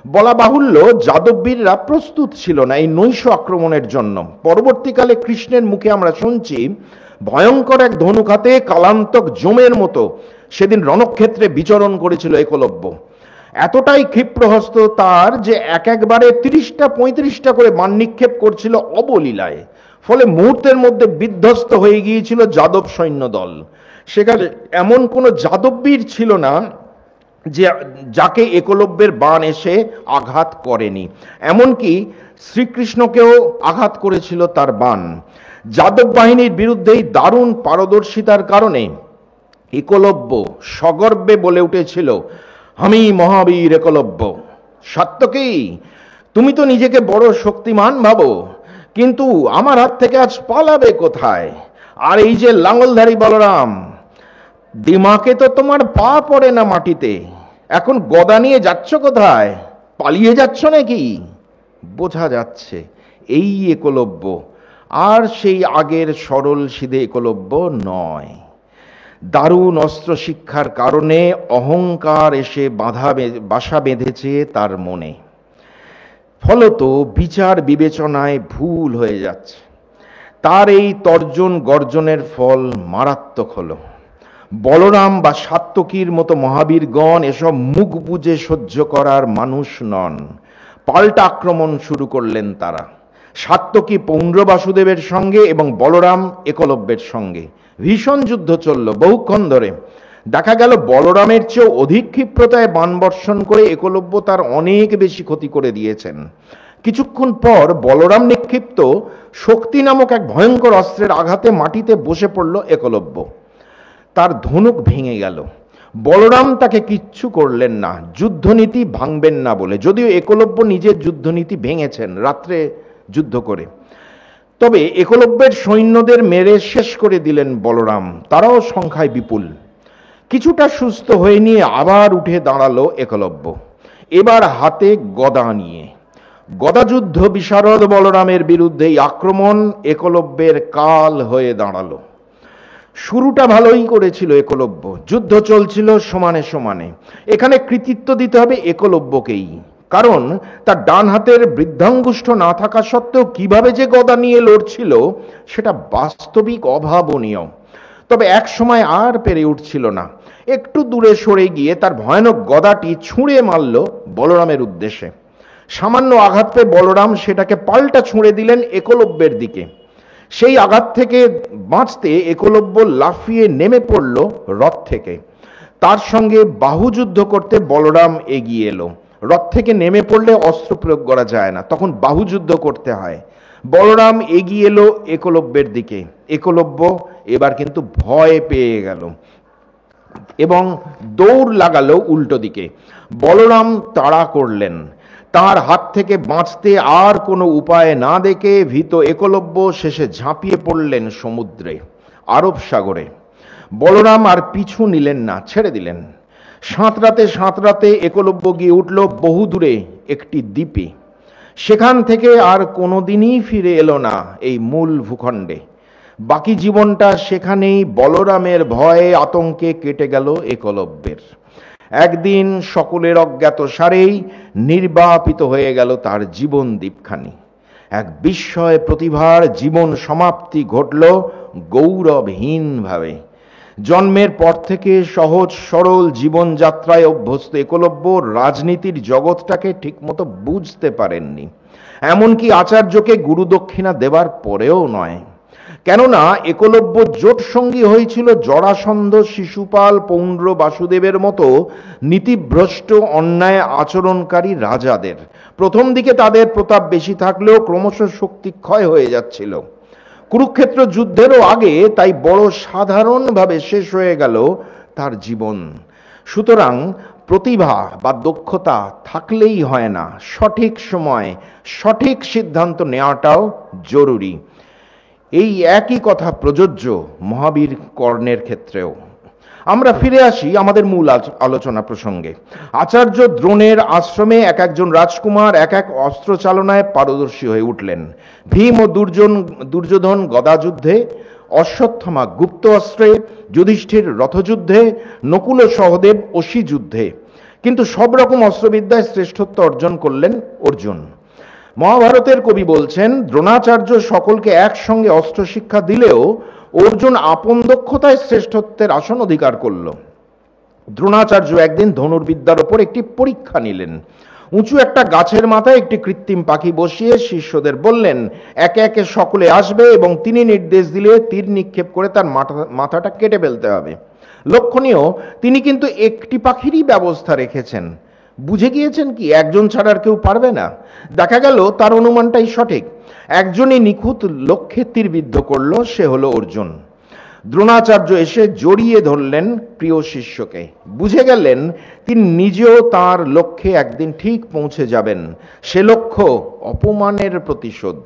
বলা বাহুল্য যাদববীররা প্রস্তুত ছিল না এই নৈশ আক্রমণের জন্য। পরবর্তীকালে কৃষ্ণের মুখে আমরা শুনছি ভয়ঙ্কর এক ধনুকাতে কালান্তক জমের মতো সেদিন রণক্ষেত্রে বিচরণ করেছিল একলব্য। এতটাই ক্ষিপ্রহস্ত তার যে একবারে 30টা-35টা করে বাণ নিক্ষেপ করছিল অবলীলায়। ফলে মুহূর্তের মধ্যে বিধ্বস্ত হয়ে গিয়েছিল যাদব সৈন্য দল। সেখানে এমন কোন যাদববীর ছিল না যে যাকে একলব্যের বাণ এসে আঘাত করেনি। এমনকি শ্রীকৃষ্ণকেও আঘাত করেছিল তার বাণ। যাদব বাহিনীর বিরুদ্ধে দারুণ পারদর্শিতার কারণে একলব্য সগর্বে বলে উঠেছিল, আমি মহাবীর একলব্য। সাত্যকী, তুমি তো নিজেকে বড় শক্তিমান ভাবো, কিন্তু আমার হাত থেকে আজ পালাবে কোথায়? আর এই যে লাঙ্গলধারী বলরাম, দিমাকে তো তোমার পা পড়ে না মাটিতে, এখন গদা নিয়ে যাচ্ছ কোথায়? পালিয়ে যাচ্ছ নাকি? বোঝা যাচ্ছে এই একলব্য আর সেই আগের সরল সিধে একলব্য নয়। দারুণ অস্ত্র শিক্ষার কারণে অহংকার এসে বাসা বেঁধেছে তার মনে। ফলত বিচার বিবেচনায় ভুল হয়ে যাচ্ছে। তার এই তর্জন গর্জনের ফল মারাত্মক হলো। বলরাম বা সাত্যকীর মতো মহাবীরগণ এসব মুখ বুজে সহ্য করার মানুষ নন। পাল্টা আক্রমণ শুরু করলেন তারা। সাত্যকী পৌন্ড্র বাসুদেবের সঙ্গে এবং বলরাম একলব্যের সঙ্গে ভীষণ যুদ্ধ চলল বহুক্ষণ ধরে। দেখা গেল বলরামের চেয়েও অধিক ক্ষিপ্রতায় বাণ বর্ষণ করে একলব্য তার অনেক বেশি ক্ষতি করে দিয়েছেন। কিছুক্ষণ পর বলরাম নিক্ষিপ্ত শক্তি নামক এক ভয়ঙ্কর অস্ত্রের আঘাতে মাটিতে বসে পড়ল একলব্য। তার ধনুক ভেঙে গেল। বলরাম তাকে কিচ্ছু করলেন না, যুদ্ধনীতি ভাঙবেন না বলে, যদিও একলব্য নিজের যুদ্ধনীতি ভেঙেছেন রাত্রে যুদ্ধ করে। তবে একলব্যের সৈন্যদের মেরে শেষ করে দিলেন বলরাম। তারাও সংখ্যায় বিপুল। কিছুটা সুস্থ হয়ে নিয়ে আবার উঠে দাঁড়ালো একলব্য, এবার হাতে গদা নিয়ে। গদাযুদ্ধ বিশারদ বলরামের বিরুদ্ধে এই আক্রমণ একলব্যের কাল হয়ে দাঁড়ালো। শুরুটা ভালোই করেছিল একলব্য, যুদ্ধ চলছিল সমানে সমানে। এখানে কৃতিত্ব দিতে হবে একলব্যকেই, কারণ তার ডান হাতের বৃদ্ধাঙ্গুষ্ঠ না থাকা সত্ত্বেও কিভাবে যে গদা নিয়ে লড়ছিল সেটা বাস্তবিক অভাবনীয়। তবে এক সময় আর পেরে উঠছিল না, একটু দূরে সরে গিয়ে তার ভয়ানক গদাটি ছুঁড়ে মারল বলরামের উদ্দেশ্যে। সামান্য আঘাত পেয়ে বলরাম সেটাকে পাল্টা ছুঁড়ে দিলেন একলব্যের দিকে। সেই আঘাত থেকে বাঁচতে একলব্য লাফিয়ে নেমে পড়ল রথ থেকে। তার সঙ্গে বাহুযুদ্ধ করতে বলরাম এগিয়ে এলো। রথ থেকে নেমে পড়লে অস্ত্র প্রয়োগ করা যায় না, তখন বাহুযুদ্ধ করতে হয়। বলরাম এগিয়ে এলো একলব্যের দিকে। একলব্য এবার কিন্তু ভয় পেয়ে গেল এবং দৌড় লাগালো উল্টো দিকে। বলরাম তাড়া করলেন। তার হাত থেকে বাঁচতে আর কোনো উপায় না দেখে ভীত একলব্য শেষে ঝাঁপিয়ে পড়লেন সমুদ্রে, আরব সাগরে। বলরাম আর পিছু নিলেন না, ছেড়ে দিলেন। সাঁতরাতে সাঁতরাতে একলব্য গিয়ে উঠল বহু দূরে একটি দ্বীপে। সেখান থেকে আর কোনোদিনই ফিরে এলো না এই মূল ভূখণ্ডে। বাকি জীবনটা সেখানেই বলরামের ভয়ে আতঙ্কে কেটে গেল একলব্যের। একদিন সকলের অজ্ঞাত সারেই নির্বাপিত হয়ে গেল তার জীবন দ্বীপখানি। এক বিস্ময় প্রতিভার জীবন সমাপ্তি ঘটল গৌরবহীনভাবে। জন্মের পর থেকে সহজ সরল জীবনযাত্রায় অভ্যস্ত একলব্য রাজনীতির জগৎটাকে ঠিকমতো বুঝতে পারেননি, এমনকি আচার্যকে গুরুদক্ষিণা দেবার পরেও নয়। কেননা একলব্য জোট সঙ্গী হয়েছিল জরাসন্ধ, শিশুপাল, পৌণ্ড্র, বাসুদেবের মতো নীতিভ্রষ্ট অন্যায় আচরণকারী রাজাদের। প্রথম দিকে তাদের প্রতাপ বেশি থাকলেও ক্রমশ শক্তি ক্ষয় হয়ে যাচ্ছিল। কুরুক্ষেত্র যুদ্ধেরও আগে তাই বড় সাধারণভাবে শেষ হয়ে গেল তার জীবন। সুতরাং প্রতিভা বা দক্ষতা থাকলেই হয় না, সঠিক সময় সঠিক সিদ্ধান্ত নেওয়াটাও জরুরি। এই একই কথা প্রযোজ্য মহাবীর কর্ণের ক্ষেত্রেও। আমরা ফিরে আসি আমাদের মূল আলোচনা প্রসঙ্গে। আচার্য দ্রোণের আশ্রমে এক একজন রাজকুমার এক এক অস্ত্র চালনায় পারদর্শী হয়ে উঠলেন। ভীম ও দুর্যোধন গদাযুদ্ধে, অশ্বত্থামা গুপ্ত অস্ত্রে, যুধিষ্ঠির রথযুদ্ধে, নকুল ও সহদেব অসি যুদ্ধে। কিন্তু সব রকম অস্ত্রবিদ্যায় শ্রেষ্ঠত্ব অর্জন করলেন অর্জুন। মহাভারতের কবি বলছেন, দ্রোণাচার্য সকলকে একসঙ্গে অস্ত্র শিক্ষা দিলেও অর্জুন আপন দক্ষতায় শ্রেষ্ঠত্বের আসন অধিকার করল। দ্রোণাচার্য একদিন ধনুর্বিদ্যার ওপর একটি পরীক্ষা নিলেন। উঁচু একটা গাছের মাথায় একটি কৃত্রিম পাখি বসিয়ে শিষ্যদের বললেন, একে একে সকলে আসবে এবং তিনি নির্দেশ দিলে তীর নিক্ষেপ করে তার মাথাটা কেটে ফেলতে হবে। লক্ষণীয়, তিনি কিন্তু একটি পাখিরই ব্যবস্থা রেখেছেন। বুঝে গিয়েছেন কি একজন ছাড়া আর কেউ পারবে না। দেখা গেল তার অনুমানটাই সঠিক। একজনই নিখুঁত লক্ষ্যে তীরবিদ্ধ করল, সে হলো অর্জুন। দ্রোণাচার্য এসে জড়িয়ে ধরলেন প্রিয় শিষ্যকে। বুঝে গেলেন তিনি নিজেও তার লক্ষ্যে একদিন ঠিক পৌঁছে যাবেন। সে লক্ষ্য অপমানের প্রতিশোধ।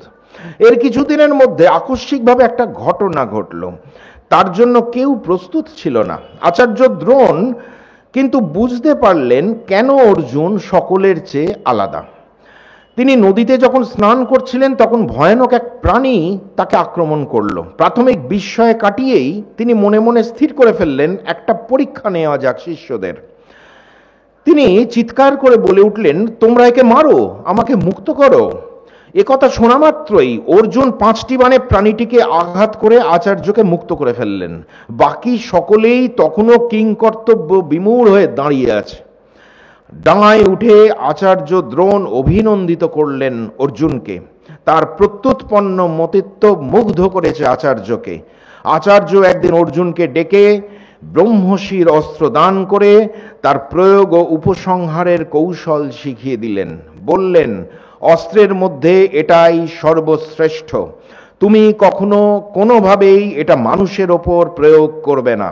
এর কিছুদিনের মধ্যে আকস্মিকভাবে একটা ঘটনা ঘটল। তার জন্য কেউ প্রস্তুত ছিল না। আচার্য দ্রোণ কিন্তু বুঝতে পারলেন কেন অর্জুন সকলের চেয়ে আলাদা। তিনি নদীতে যখন স্নান করছিলেন তখন ভয়ানক এক প্রাণী তাকে আক্রমণ করলো। প্রাথমিক বিস্ময়ে কাটিয়েই তিনি মনে মনে স্থির করে ফেললেন একটা পরীক্ষা নেওয়া যাক শিষ্যদের। তিনি চিৎকার করে বলে উঠলেন, তোমরা একে মারো, আমাকে মুক্ত করো। একথা শোনা মাত্রই অর্জুন 5টি বাণে প্রাণীটিকে আঘাত করে আচার্যকে মুক্ত করে ফেললেন। বাকি সকলেই তখনও কিংকর্তব্য বিমূঢ় হয়ে দাঁড়িয়ে আছে। ডাঙায় উঠে আচার্য দ্রোণ অভিনন্দিত করলেন অর্জুনকে। তার প্রত্যুৎপন্ন মতিত্ব মুগ্ধ করেছে আচার্যকে। আচার্য একদিন অর্জুনকে ডেকে ব্রহ্মশির অস্ত্র দান করে তার প্রয়োগ ও উপসংহারের কৌশল শিখিয়ে দিলেন। বললেন, অস্ত্রের মধ্যে এটাই সর্বশ্রেষ্ঠ। তুমি কখনো কোনোভাবেই এটা মানুষের ওপর প্রয়োগ করবে না।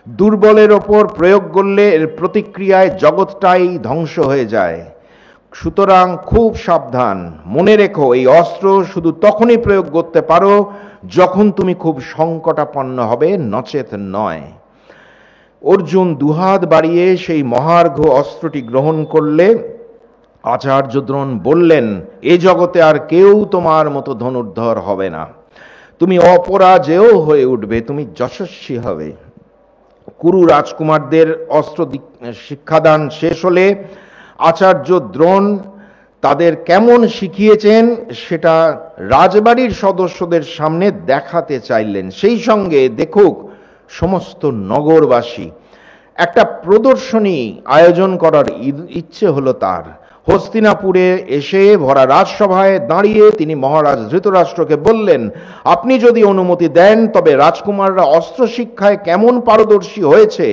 দুর্বলের ওপর প্রয়োগ করলে এর প্রতিক্রিয়ায় জগৎটাই ধ্বংস হয়ে যায়। সুতরাং খুব সাবধান। মনে রেখো, এই অস্ত্র শুধু তখনই প্রয়োগ করতে পারো যখন তুমি খুব সংকটাপন্ন হবে, নচেত নয়। অর্জুন দুহাত বাড়িয়ে সেই মহার্ঘ অস্ত্রটি গ্রহণ করলে আচার্য দ্রোণ বললেন, এ জগতে আর কেউ তোমার মতো ধনুর্ধর হবে না, তুমি অপরাজেয় হয়ে উঠবে, তুমি যশস্বী হবে। কুরু রাজকুমারদের অস্ত্র শিক্ষাদান শেষ হলে আচার্য দ্রোণ তাদের কেমন শিখিয়েছেন সেটা রাজবাড়ির সদস্যদের সামনে দেখাতে চাইলেন। সেই সঙ্গে দেখুক সমস্ত নগরবাসী। একটা প্রদর্শনী আয়োজন করার ইচ্ছে হলো তার। হস্তিনাপুরে এসে ভরা রাজসভায় দাঁড়িয়ে তিনি মহারাজ ধৃতরাষ্ট্রকে বললেন, আপনি যদি অনুমতি দেন তবে রাজকুমাররা অস্ত্র শিক্ষায় কেমন পারদর্শী হয়েছে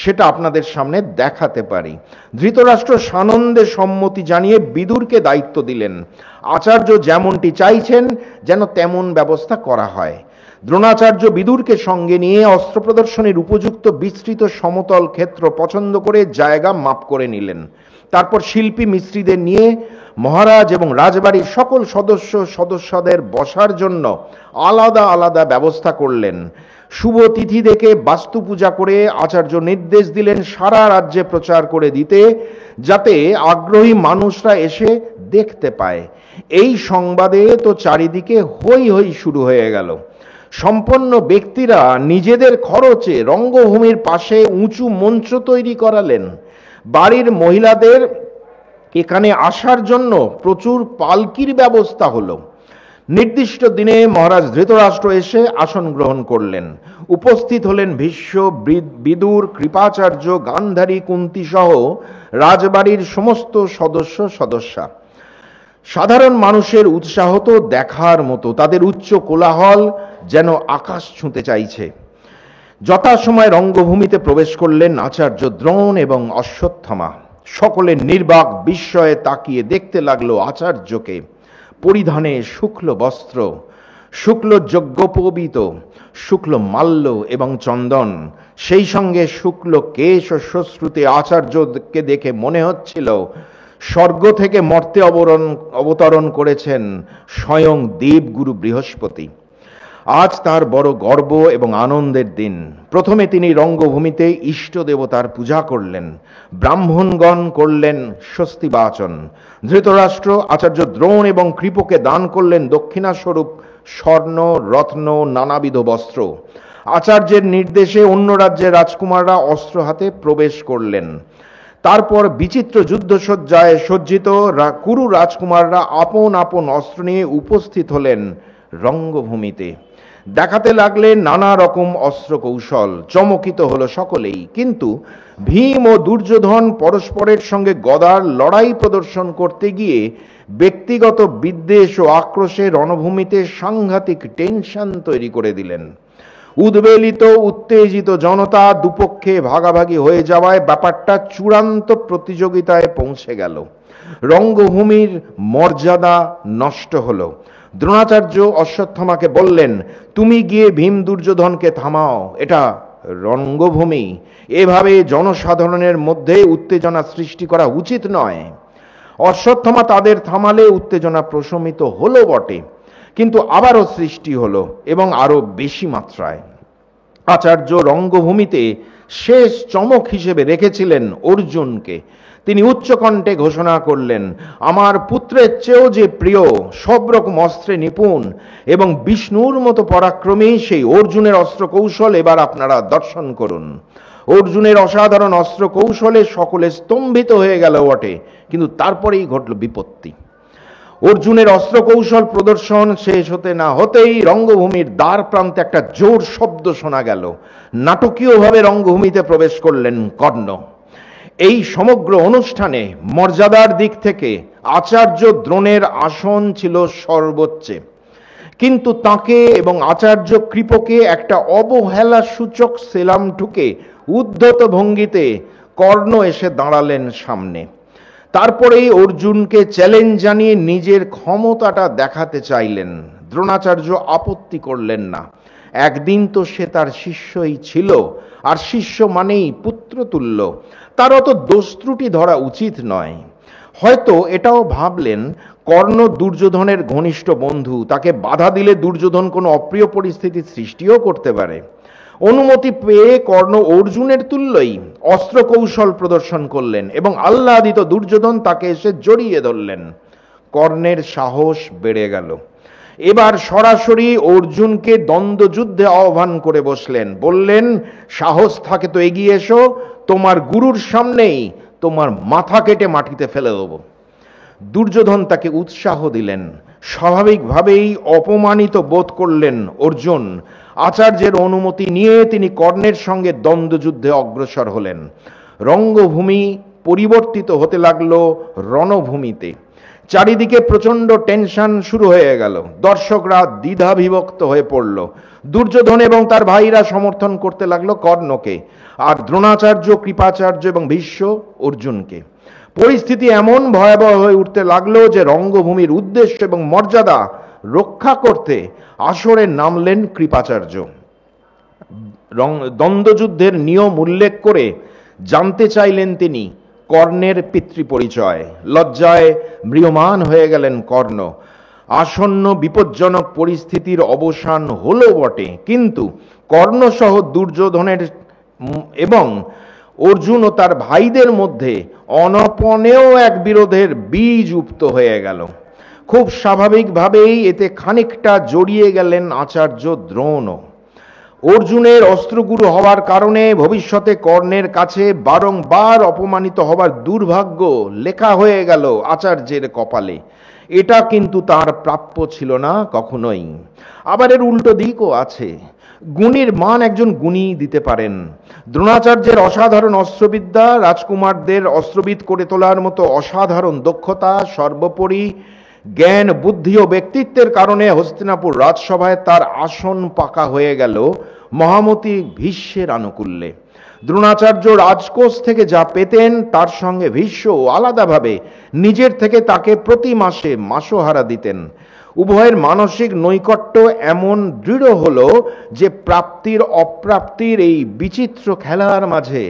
সেটা আপনাদের সামনে দেখাতে পারি। ধৃতরাষ্ট্র সানন্দে সম্মতি জানিয়ে বিদুরকে দায়িত্ব দিলেন। আচার্য যেমনটি চাইছেন যেন তেমন ব্যবস্থা করা হয়। দ্রোণাচার্য বিদুরকে সঙ্গে নিয়ে অস্ত্র প্রদর্শনীর উপযুক্ত বিস্তৃত সমতল ক্ষেত্র পছন্দ করে জায়গা মাপ করে নিলেন। তারপর শিল্পী মিস্ত্রিদের নিয়ে মহারাজ এবং রাজবাড়ির সকল সদস্যদের বসার জন্য আলাদা আলাদা ব্যবস্থা করলেন। শুভ তিথি দেখে বাস্তু পূজা করে আচার্য নির্দেশ দিলেন সারা রাজ্যে প্রচার করে দিতে, যাতে আগ্রহী মানুষরা এসে দেখতে পায়। এই সংবাদে তো চারিদিকে হই হই শুরু হয়ে গেল। সম্পন্ন ব্যক্তিরা নিজেদের খরচে রঙ্গভূমির পাশে উঁচু মঞ্চ তৈরি করালেন। বাড়ির মহিলাদের এখানে আসার জন্য প্রচুর পালকির ব্যবস্থা হলো। নির্দিষ্ট দিনে মহারাজ ধৃতরাষ্ট্র এসে আসন গ্রহণ করলেন। উপস্থিত হলেন ভীষ্ম, বিদুর, কৃপাচার্য, গান্ধারী, কুন্তী সহ রাজবাড়ির সমস্ত সদস্যা। সাধারণ মানুষের উৎসাহ তো দেখার মতো, তাদের উচ্চ কোলাহল যেন আকাশ ছুঁতে চাইছে। যথাসময় রঙ্গভূমিতে প্রবেশ করলেন আচার্য দ্রোণ এবং অশ্বত্থামা। সকলে নির্বাক বিস্ময়ে তাকিয়ে দেখতে লাগলো আচার্যকে। পরিধানে শুক্ল বস্ত্র, শুক্ল যজ্ঞোপবীত, শুক্ল মাল্য এবং চন্দন, সেই সঙ্গে শুক্ল কেশ ও শ্মশ্রুতে আচার্যকে দেখে মনে হচ্ছিল স্বর্গ থেকে মর্তে অবতরণ করেছেন স্বয়ং দেবগুরু বৃহস্পতি। আজ তার বড় গর্ব এবং আনন্দের দিন। প্রথমে তিনি রঙ্গভূমিতে ইষ্ট দেবতার পূজা করলেন। ব্রাহ্মণগণ করলেন স্বস্তিবাচন। ধৃতরাষ্ট্র আচার্য দ্রোণ এবং কৃপকে দান করলেন দক্ষিণাস্বরূপ স্বর্ণ, রত্ন, নানাবিধ বস্ত্র। আচার্যের নির্দেশে অন্য রাজ্যের রাজকুমাররা অস্ত্র হাতে প্রবেশ করলেন। তারপর বিচিত্র যুদ্ধসজ্জায় সজ্জিত কুরু রাজকুমাররা আপন আপন অস্ত্র নিয়ে উপস্থিত হলেন রঙ্গভূমিতে। দেখাতে লাগলেন নানা রকম অস্ত্র কৌশল। চমকিত হলো সকলেই। কিন্তু ভীম ও দুর্যোধন পরস্পরের সঙ্গে গদার লড়াই প্রদর্শন করতে গিয়ে ব্যক্তিগত বিদ্বেষ ও আক্রোশে রণভূমিতে সাংঘাতিক টেনশন তৈরি করে দিলেন। উদ্বেলিত উত্তেজিত জনতা দুপক্ষে ভাগাভাগি হয়ে যাওয়ায় ব্যাপারটা চূড়ান্ত প্রতিযোগিতায় পৌঁছে গেল। রঙ্গভূমির মর্যাদা নষ্ট হলো। দ্রোণাচার্য অশ্বত্থামাকে বললেন, তুমি গিয়ে ভীম দুর্যোধনকে থামাও, এটা রঙ্গভূমি, এভাবে জনসাধারণের মধ্যে উত্তেজনা সৃষ্টি করা উচিত নয়। অশ্বত্থামা তাদের থামালে উত্তেজনা প্রশমিত হলো বটে, কিন্তু আবারও সৃষ্টি হলো এবং আরো বেশি মাত্রায়। আচার্য রঙ্গভূমিতে শেষ চমক হিসেবে রেখেছিলেন অর্জুনকে। তিনি উচ্চকণ্ঠে ঘোষণা করলেন, আমার পুত্রের চেয়েও যে প্রিয়, সব রকম অস্ত্রে নিপুণ এবং বিষ্ণুর মতো পরাক্রমী সেই অর্জুনের অস্ত্র কৌশল এবার আপনারা দর্শন করুন। অর্জুনের অসাধারণ অস্ত্র কৌশলে সকলে স্তম্ভিত হয়ে গেল বটে, কিন্তু তারপরেই ঘটল বিপত্তি। অর্জুনের অস্ত্র কৌশল প্রদর্শন শেষ হতে না হতেই রঙ্গভূমির দ্বার প্রান্তে একটা জোর শব্দ শোনা গেল। নাটকীয়ভাবে রঙ্গভূমিতে প্রবেশ করলেন কর্ণ। এই সমগ্র অনুষ্ঠানে মর্যাদার দিক থেকে আচার্য দ্রোণের আসন ছিল সর্বোচ্চে, কিন্তু তাকে এবং আচার্য কৃপকে একটা অবহেলা সূচক সেলাম ঠুকে উদ্ধত ভঙ্গিতে কর্ণ এসে দাঁড়ালেন সামনে। তারপরেই অর্জুনকে চ্যালেঞ্জ জানিয়ে নিজের ক্ষমতাটা দেখাতে চাইলেন। দ্রোণাচার্য আপত্তি করলেন না। একদিন তো সে তার শিষ্যই ছিল, আর শিষ্য মানেই পুত্রতুল্য, তার অত দোষ ত্রুটি ধরা উচিত নয়। হয়তো এটাও ভাবলেন কর্ণ দুর্যোধনের ঘনিষ্ঠ বন্ধু, তাকে বাধা দিলে দুর্যোধন কোনো অপ্রিয় পরিস্থিতির সৃষ্টিও করতে পারে। অনুমতি পেয়ে কর্ণ অর্জুনের তুল্যই অস্ত্র কৌশল প্রদর্শন করলেন এবং আহ্লাদিত দুর্যোধন তাকে এসে জড়িয়ে ধরলেন। কর্ণের সাহস বেড়ে গেল। এবার সরাসরি অর্জুনকে দ্বন্দ্বযুদ্ধে আহ্বান করে বসলেন। বললেন, সাহস থাকে তো এগিয়ে এসো, তোমার গুরুর সামনেই তোমার মাথা কেটে মাটিতে ফেলে দেব। দুর্যোধন তাকে উৎসাহ দিলেন। স্বাভাবিকভাবেই অপমানিত বোধ করলেন অর্জুন। আচার্যের অনুমতি নিয়ে তিনি কর্ণের সঙ্গে দ্বন্দ্বযুদ্ধে অগ্রসর হলেন। রঙ্গভূমি পরিবর্তিত হতে লাগলো রণভূমিতে। চারিদিকে প্রচন্ড টেনশন শুরু হয়ে গেল। দর্শকরা দ্বিধাবিভক্ত হয়ে পড়ল। দুর্যোধন এবং তার ভাইরা সমর্থন করতে লাগলো কর্ণকে, আর দ্রোণাচার্য, কৃপাচার্য এবং ভীষ্ম অর্জুনকে। পরিস্থিতি এমন ভয়াবহ হয়ে উঠতে লাগলো যে রঙ্গভূমির উদ্দেশ্য এবং মর্যাদা রক্ষা করতে আসরে নামলেন কৃপাচার্য। দ্বন্দ্বযুদ্ধের নিয়ম উল্লেখ করে জানতে চাইলেন তিনি কর্ণের পিতৃপরিচয়। লজ্জায় ম্রিয়মাণ হয়ে গেলেন কর্ণ। আসন্ন বিপজ্জনক পরিস্থিতির অবসান হলো বটে, কিন্তু কর্ণসহ দুর্যোধনের এবং অর্জুন ও তার ভাইদের মধ্যে অনপনেও এক বিরোধের বীজ উপ্ত হয়ে গেল। খুব স্বাভাবিকভাবেই এতে খানিকটা জড়িয়ে গেলেন আচার্য দ্রোণ। অর্জুনের অস্ত্রগুরু হওয়ার কারণে ভবিষ্যতে কর্ণের কাছে বারংবার অপমানিত হবার দুর্ভাগ্য লেখা হয়ে গেল আচার্যের কপালে। এটা কিন্তু তার প্রাপ্য ছিল না কখনোই। আবার এর উল্টো দিকও আছে। গুণীর মান একজন গুণী দিতে পারেন। দ্রোণাচার্যের অসাধারণ অস্ত্রবিদ্যা, রাজকুমারদের অস্ত্রবিদ করে তোলার মতো অসাধারণ দক্ষতা, সর্বোপরি জ্ঞান, বুদ্ধি ও ব্যক্তিত্বের কারণে হস্তিনাপুর রাজসভায় তার আসন পাকা হয়ে গেল মহামতি ভীষ্মের আনুকূল্যে। দ্রোণাচার্য রাজকোষ থেকে যা পেতেন তার সঙ্গে ভীষ্ম আলাদাভাবে নিজের থেকে তাকে প্রতি মাসে মাসোহারা দিতেন। উভয়ের মানসিক নৈকট্য এমন দৃঢ় হলো যে প্রাপ্তির অপ্রাপ্তির এই বিচিত্র খেলার মাঝে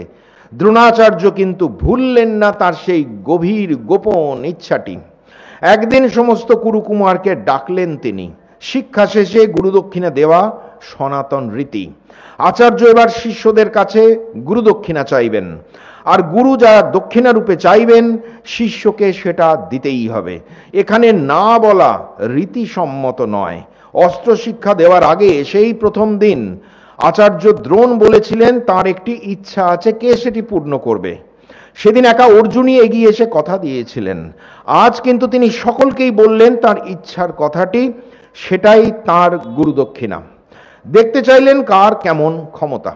দ্রোণাচার্য কিন্তু ভুললেন না তার সেই গভীর গোপন ইচ্ছাটি। একদিন সমস্ত কুরুকুমারকে ডাকলেন তিনি। শিক্ষা শেষে গুরুদক্ষিণা দেওয়া সনাতন রীতি। আচার্য এবার শিষ্যদের কাছে গুরুদক্ষিণা চাইবেন, আর গুরু যা দক্ষিণা রূপে চাইবেন শিষ্যকে সেটা দিতেই হবে। এখানে না বলা রীতিসম্মত নয়। অস্ত্র শিক্ষা দেওয়ার আগে সেই প্রথম দিন আচার্য দ্রোণ বলেছিলেন তার একটি ইচ্ছা আছে, কে সেটি পূর্ণ করবে। সেদিন একা অর্জুনই এগিয়ে এসে কথা দিয়েছিলেন। আজ কিন্তু তিনি সকলকেই বললেন তার ইচ্ছার কথাটি, সেটাই তার গুরুদক্ষিণা। দেখতে চাইলেন কার কেমন ক্ষমতা।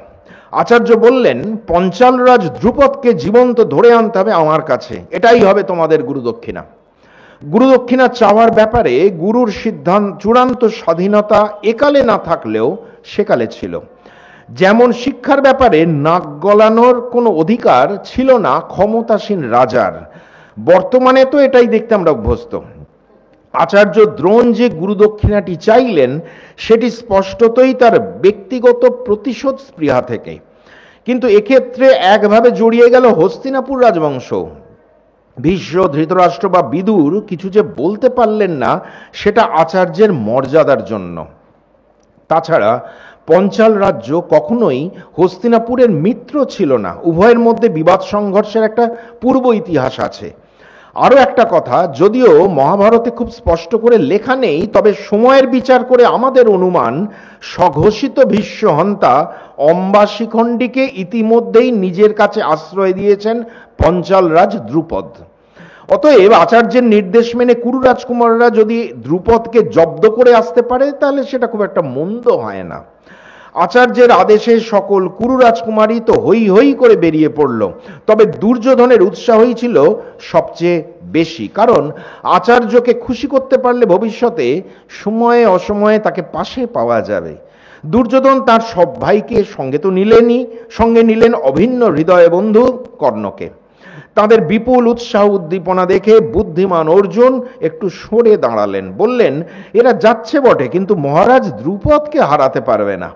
আচার্য বললেন, পঞ্চালরাজ দ্রুপদকে জীবন্ত ধরে আনতে হবে আমার কাছে, এটাই হবে তোমাদের গুরুদক্ষিণা। গুরুদক্ষিণা চাওয়ার ব্যাপারে গুরুর সিদ্ধান্ত চূড়ান্ত স্বাধীনতা একালে না থাকলেও সেকালে ছিল। যেমন শিক্ষার ব্যাপারে নাক গলানোর কোনো অধিকার ছিল না ক্ষমতাসীন রাজার, বর্তমানে তো এটাই দেখতে আমরা অভ্যস্ত। আচার্য দ্রোণ যে গুরুদক্ষিণাটি চাইলেন সেটি স্পষ্টতই তার ব্যক্তিগত প্রতিশোধ স্পৃহা থেকে। কিন্তু এক্ষেত্রে একভাবে জড়িয়ে গেল হস্তিনাপুর রাজবংশ। ভীষ্ম, ধৃতরাষ্ট্র বা বিদুর কিছু যে বলতে পারলেন না সেটা আচার্যের মর্যাদার জন্য। তাছাড়া পঞ্চাল রাজ্য কখনোই হস্তিনাপুরের মিত্র ছিল না। উভয়ের মধ্যে বিবাদ সংঘর্ষের একটা পূর্ব ইতিহাস আছে। আরও একটা কথা, যদিও মহাভারতে খুব স্পষ্ট করে লেখা নেই, তবে সময়ের বিচার করে আমাদের অনুমান স্বঘোষিত ভীষ্মহন্তা অম্বা শিখণ্ডীকে ইতিমধ্যেই নিজের কাছে আশ্রয় দিয়েছেন পঞ্চাল রাজ দ্রুপদ। অতএব আচার্যের নির্দেশ মেনে কুরু রাজকুমাররা যদি দ্রুপদকে জব্দ করে আসতে পারে তাহলে সেটা খুব একটা মন্দ হয় না। আচার্যের আদেশে সকল কুরু রাজকুমারী তো হই হই করে বেরিয়ে পড়ল। তবে দুর্যোধনের উৎসাহই ছিল সবচেয়ে বেশি, কারণ আচার্যকে খুশি করতে পারলে ভবিষ্যতে সময়ে অসময়ে তাকে পাশে পাওয়া যাবে। দুর্যোধন তার সব ভাইকে সঙ্গে তো নিলেনই, সঙ্গে নিলেন অভিন্ন হৃদয় বন্ধু কর্ণকে। তাদের বিপুল উৎসাহ উদ্দীপনা দেখে বুদ্ধিমান অর্জুন একটু সরে দাঁড়ালেন। বললেন, এরা যাচ্ছে বটে কিন্তু মহারাজ দ্রুপদকে হারাতে পারবে না,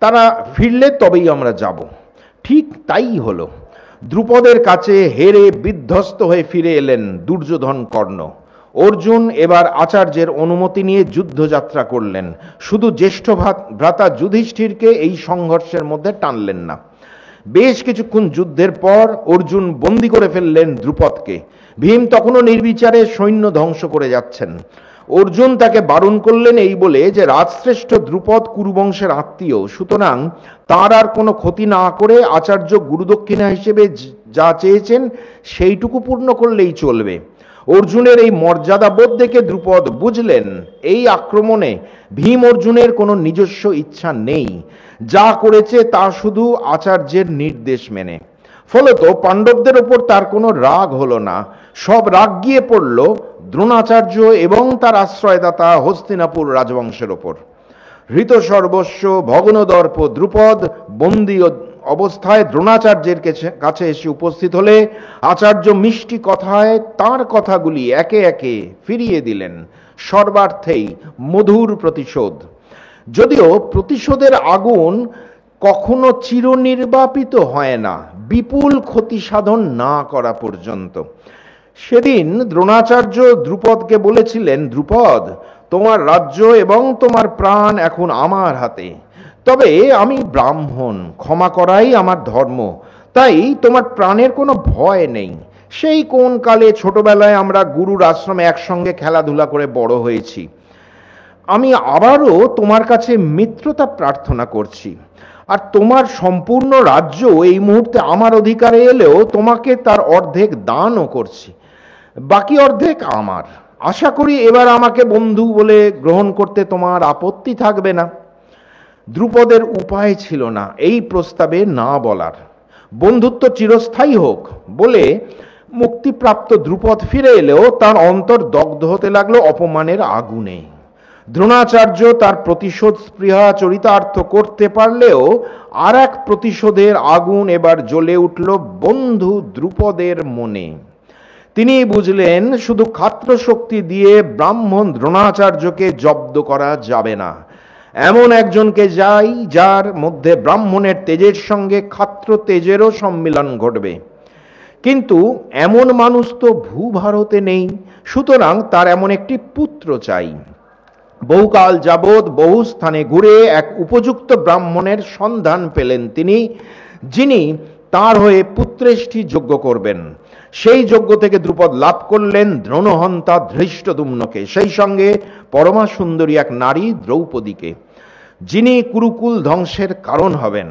তারা ফিরলে তবেই আমরা যাব। ঠিক তাই হলো। দ্রুপদের কাছে হেরে বিধ্বস্ত হয়ে ফিরে এলেন দুর্যোধন কর্ণ। অর্জুন এবার আচার্যের অনুমতি নিয়ে যুদ্ধযাত্রা করলেন। শুধু জ্যেষ্ঠ ভ্রাতা যুধিষ্ঠিরকে এই সংঘর্ষের মধ্যে টানলেন না। বেশ কিছুক্ষণ যুদ্ধের পর অর্জুন বন্দী করে ফেললেন দ্রুপদকে। ভীম তখনও নির্বিচারে সৈন্য ধ্বংস করে যাচ্ছেন। অর্জুন তাকে বারণ করলেন এই বলে যে রাজশ্রেষ্ঠ দ্রুপদ কুরুবংশের আত্মীয়, সুতরাং তার আর কোনো ক্ষতি না করে আচার্য গুরুদক্ষিণা হিসেবে যা চেয়েছেন সেইটুকু পূর্ণ করলেই চলবে। অর্জুনের এই মর্যাদা বোধ দেখে দ্রুপদ বুঝলেন এই আক্রমণে ভীম অর্জুনের কোনো নিজস্ব ইচ্ছা নেই, যা করেছে তা শুধু আচার্যের নির্দেশ মেনে। ফলত পাণ্ডবদের ওপর তার কোনো রাগ হলো না, সব রাগ গিয়ে পড়ল দ্রোণাচার্য এবং তার আশ্রয়দাতা হস্তিনাপুর রাজবংশের ওপর। হৃত সর্বস্ব ভগ্নদর্প দ্রুপদ বন্দী অবস্থায় দ্রোণাচার্যের কাছে এসে উপস্থিত হলে আচার্য মিষ্টি কথায় তার কথাগুলি একে একে ফিরিয়ে দিলেন, সর্বার্থেই মধুর প্রতিশোধ। যদিও প্রতিশোধের আগুন কখনো চিরনির্বাপিত হয় না বিপুল ক্ষতি সাধন না করা পর্যন্ত। সেদিন দ্রোণাচার্য দ্রুপদকে বলেছিলেন, দ্রুপদ, তোমার রাজ্য এবং তোমার প্রাণ এখন আমার হাতে। তবে আমি ব্রাহ্মণ, ক্ষমা করাই আমার ধর্ম, তাই তোমার প্রাণের কোনো ভয় নেই। সেই কোন কালে ছোটবেলায় আমরা গুরুর আশ্রমে একসঙ্গে খেলাধুলা করে বড় হয়েছি। আমি আবারও তোমার কাছে মিত্রতা প্রার্থনা করছি, আর তোমার সম্পূর্ণ রাজ্য এই মুহূর্তে আমার অধিকারে এলেও তোমাকে তার অর্ধেক দানও করছি, বাকি অর্ধেক আমার। আশা করি এবার আমাকে বন্ধু বলে গ্রহণ করতে তোমার আপত্তি থাকবে না। দ্রুপদের উপায় ছিল না এই প্রস্তাবে না বলার। বন্ধুত্ব চিরস্থায়ী হোক বলে মুক্তিপ্রাপ্ত দ্রুপদ ফিরে এলেও তার অন্তর দগ্ধ হতে লাগলো অপমানের আগুনে। দ্রোণাচার্য তার প্রতিশোধ স্পৃহা চরিতার্থ করতে পারলেও আর এক প্রতিশোধের আগুন এবার জ্বলে উঠল বন্ধু দ্রুপদের মনে। তিনি বুঝলেন শুধু ক্ষাত্র শক্তি দিয়ে ব্রাহ্মণ দ্রোণাচার্যকে জব্দ করা যাবে না। এমন একজনকে চাই যার মধ্যে ব্রাহ্মণের তেজের সঙ্গে ক্ষাত্র তেজেরও সম্মিলন ঘটবে। কিন্তু এমন মানুষ তো ভূভারতে নেই, সুতরাং তার এমন একটি পুত্র চাই। বহুকাল যাবৎ বহু স্থানে ঘুরে এক উপযুক্ত ব্রাহ্মণের সন্ধান পেলেন তিনি, যিনি তার হয়ে পুত্রেষ্টি যজ্ঞ করবেন। সেই যজ্ঞ থেকে দ্রুপদ লাভ করলেন দ্রোণহন্তা ধৃষ্টদ্যুম্নকে, সেই সঙ্গে পরমা সুন্দরী এক নারী দ্রৌপদীকে, যিনি কুরুকুল ধ্বংসের কারণ হবেন।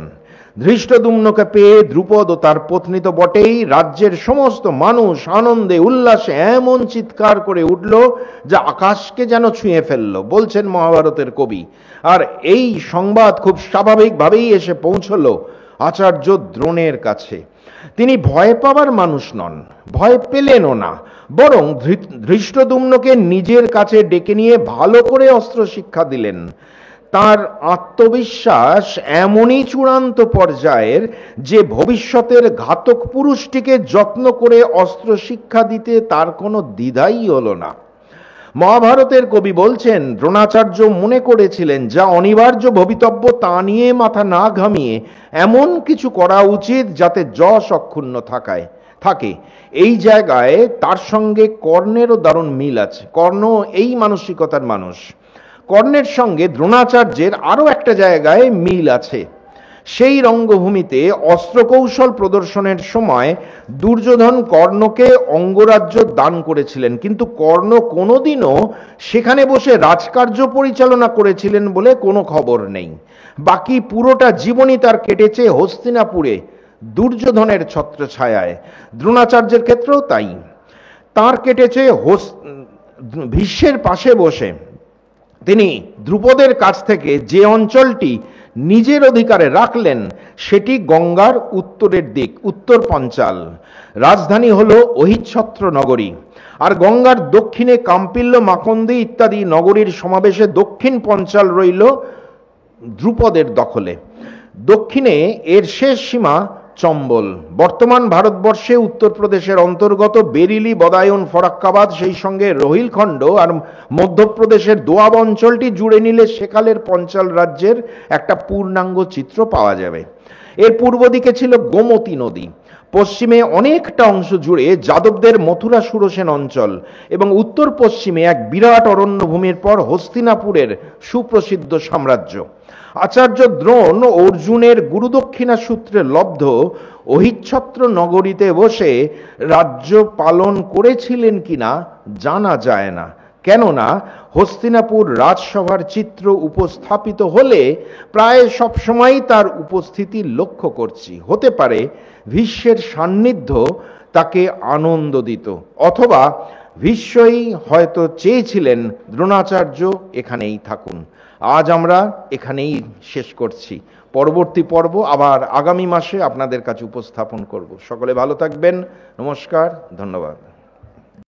ধৃষ্টদ্যুম্নকে পেয়ে দ্রুপদ ও তার পত্নী তো বটেই, রাজ্যের সমস্ত মানুষ আনন্দে উল্লাসে এমন চিৎকার করে উঠল যা আকাশকে যেন ছুঁয়ে ফেলল, বলছেন মহাভারতের কবি। আর এই সংবাদ খুব স্বাভাবিকভাবেই এসে পৌঁছল আচার্য দ্রোণের কাছে। তিনি ভয় পাবার মানুষ নন, ভয় পেলেনও না, বরং ধৃষ্টদ্যুম্নকে নিজের কাছে ডেকে নিয়ে ভালো করে অস্ত্র শিক্ষা দিলেন। তার আত্মবিশ্বাস এমনই চূড়ান্ত পর্যায়ের যে ভবিষ্যতের ঘাতক পুরুষটিকে যত্ন করে অস্ত্র শিক্ষা দিতে তার কোনো দ্বিধাই হলো না। মহাভারতের কবি বলছেন, দ্রোণাচার্য মনে করেছিলেন যা অনিবার্য ভবিতব্য তা নিয়ে মাথা না ঘামিয়ে এমন কিছু করা উচিত যাতে যশ অক্ষুণ্ণ থাকে। এই জায়গায় তার সঙ্গে কর্ণেরও দারুণ মিল আছে। কর্ণ এই মানসিকতার মানুষ। কর্ণের সঙ্গে দ্রোণাচার্যের আরও একটা জায়গায় মিল আছে। সেই রঙ্গভূমিতে অস্ত্রকৌশল প্রদর্শনের সময় দুর্যোধন কর্ণকে অঙ্গরাজ্য দান করেছিলেন, কিন্তু কর্ণ কোনোদিনও সেখানে বসে রাজকার্য পরিচালনা করেছিলেন বলে কোনো খবর নেই। বাকি পুরোটা জীবনই তার কেটেছে হস্তিনাপুরে দুর্যোধনের ছত্রছায়ায়। দ্রোণাচার্যের ক্ষেত্রেও তাই, তার কেটেছে ভীষ্মের পাশে বসে। তিনি দ্রুপদের কাছ থেকে যে অঞ্চলটি নিজের অধিকারে রাখলেন সেটি গঙ্গার উত্তরের দিক, উত্তর পঞ্চাল। রাজধানী হলো অহিচ্ছত্র নগরী। আর গঙ্গার দক্ষিণে কাম্পিল্য, মাকন্দি ইত্যাদি নগরীর সমাবেশে দক্ষিণ পঞ্চাল রইল দ্রুপদের দখলে। দক্ষিণে এর শেষ সীমা চম্বল। বর্তমান ভারতবর্ষে উত্তরপ্রদেশের অন্তর্গত বেরিলি, বদায়ুন, ফরাক্কাবাদ, সেই সঙ্গে রোহিলখণ্ড আর মধ্যপ্রদেশের দোয়াব অঞ্চলটি জুড়ে নিলে সেকালের পঞ্চাল রাজ্যের একটা পূর্ণাঙ্গ চিত্র পাওয়া যাবে। এর পূর্ব দিকে ছিল গোমতী নদী, পশ্চিমে অনেকটা অংশ জুড়ে যাদবদের মথুরা সুরসেন অঞ্চল এবং উত্তর পশ্চিমে এক বিরাট অরণ্যভূমির পর হস্তিনাপুরের সুপ্রসিদ্ধ সাম্রাজ্য। আচার্য দ্রোণ অর্জুনের গুরুদক্ষিণা সূত্রে লব্ধ অহিচ্ছত্র নগরীতে বসে রাজ্য পালন করেছিলেন কিনা জানা যায় না, কেননা হস্তিনাপুর রাজসভার চিত্র উপস্থাপিত হলে প্রায় সবসময় তার উপস্থিতি লক্ষ্য করছি। হতে পারে ভীষ্মের সান্নিধ্য তাকে আনন্দ দিত, অথবা ভীষ্মই হয়তো চেয়েছিলেন দ্রোণাচার্য এখানেই থাকুন। আজ আমরা এখানেই শেষ করছি। পরবর্তী পর্ব আবার আগামী মাসে আপনাদের কাছে উপস্থাপন করব। সকলে ভালো থাকবেন। নমস্কার, ধন্যবাদ।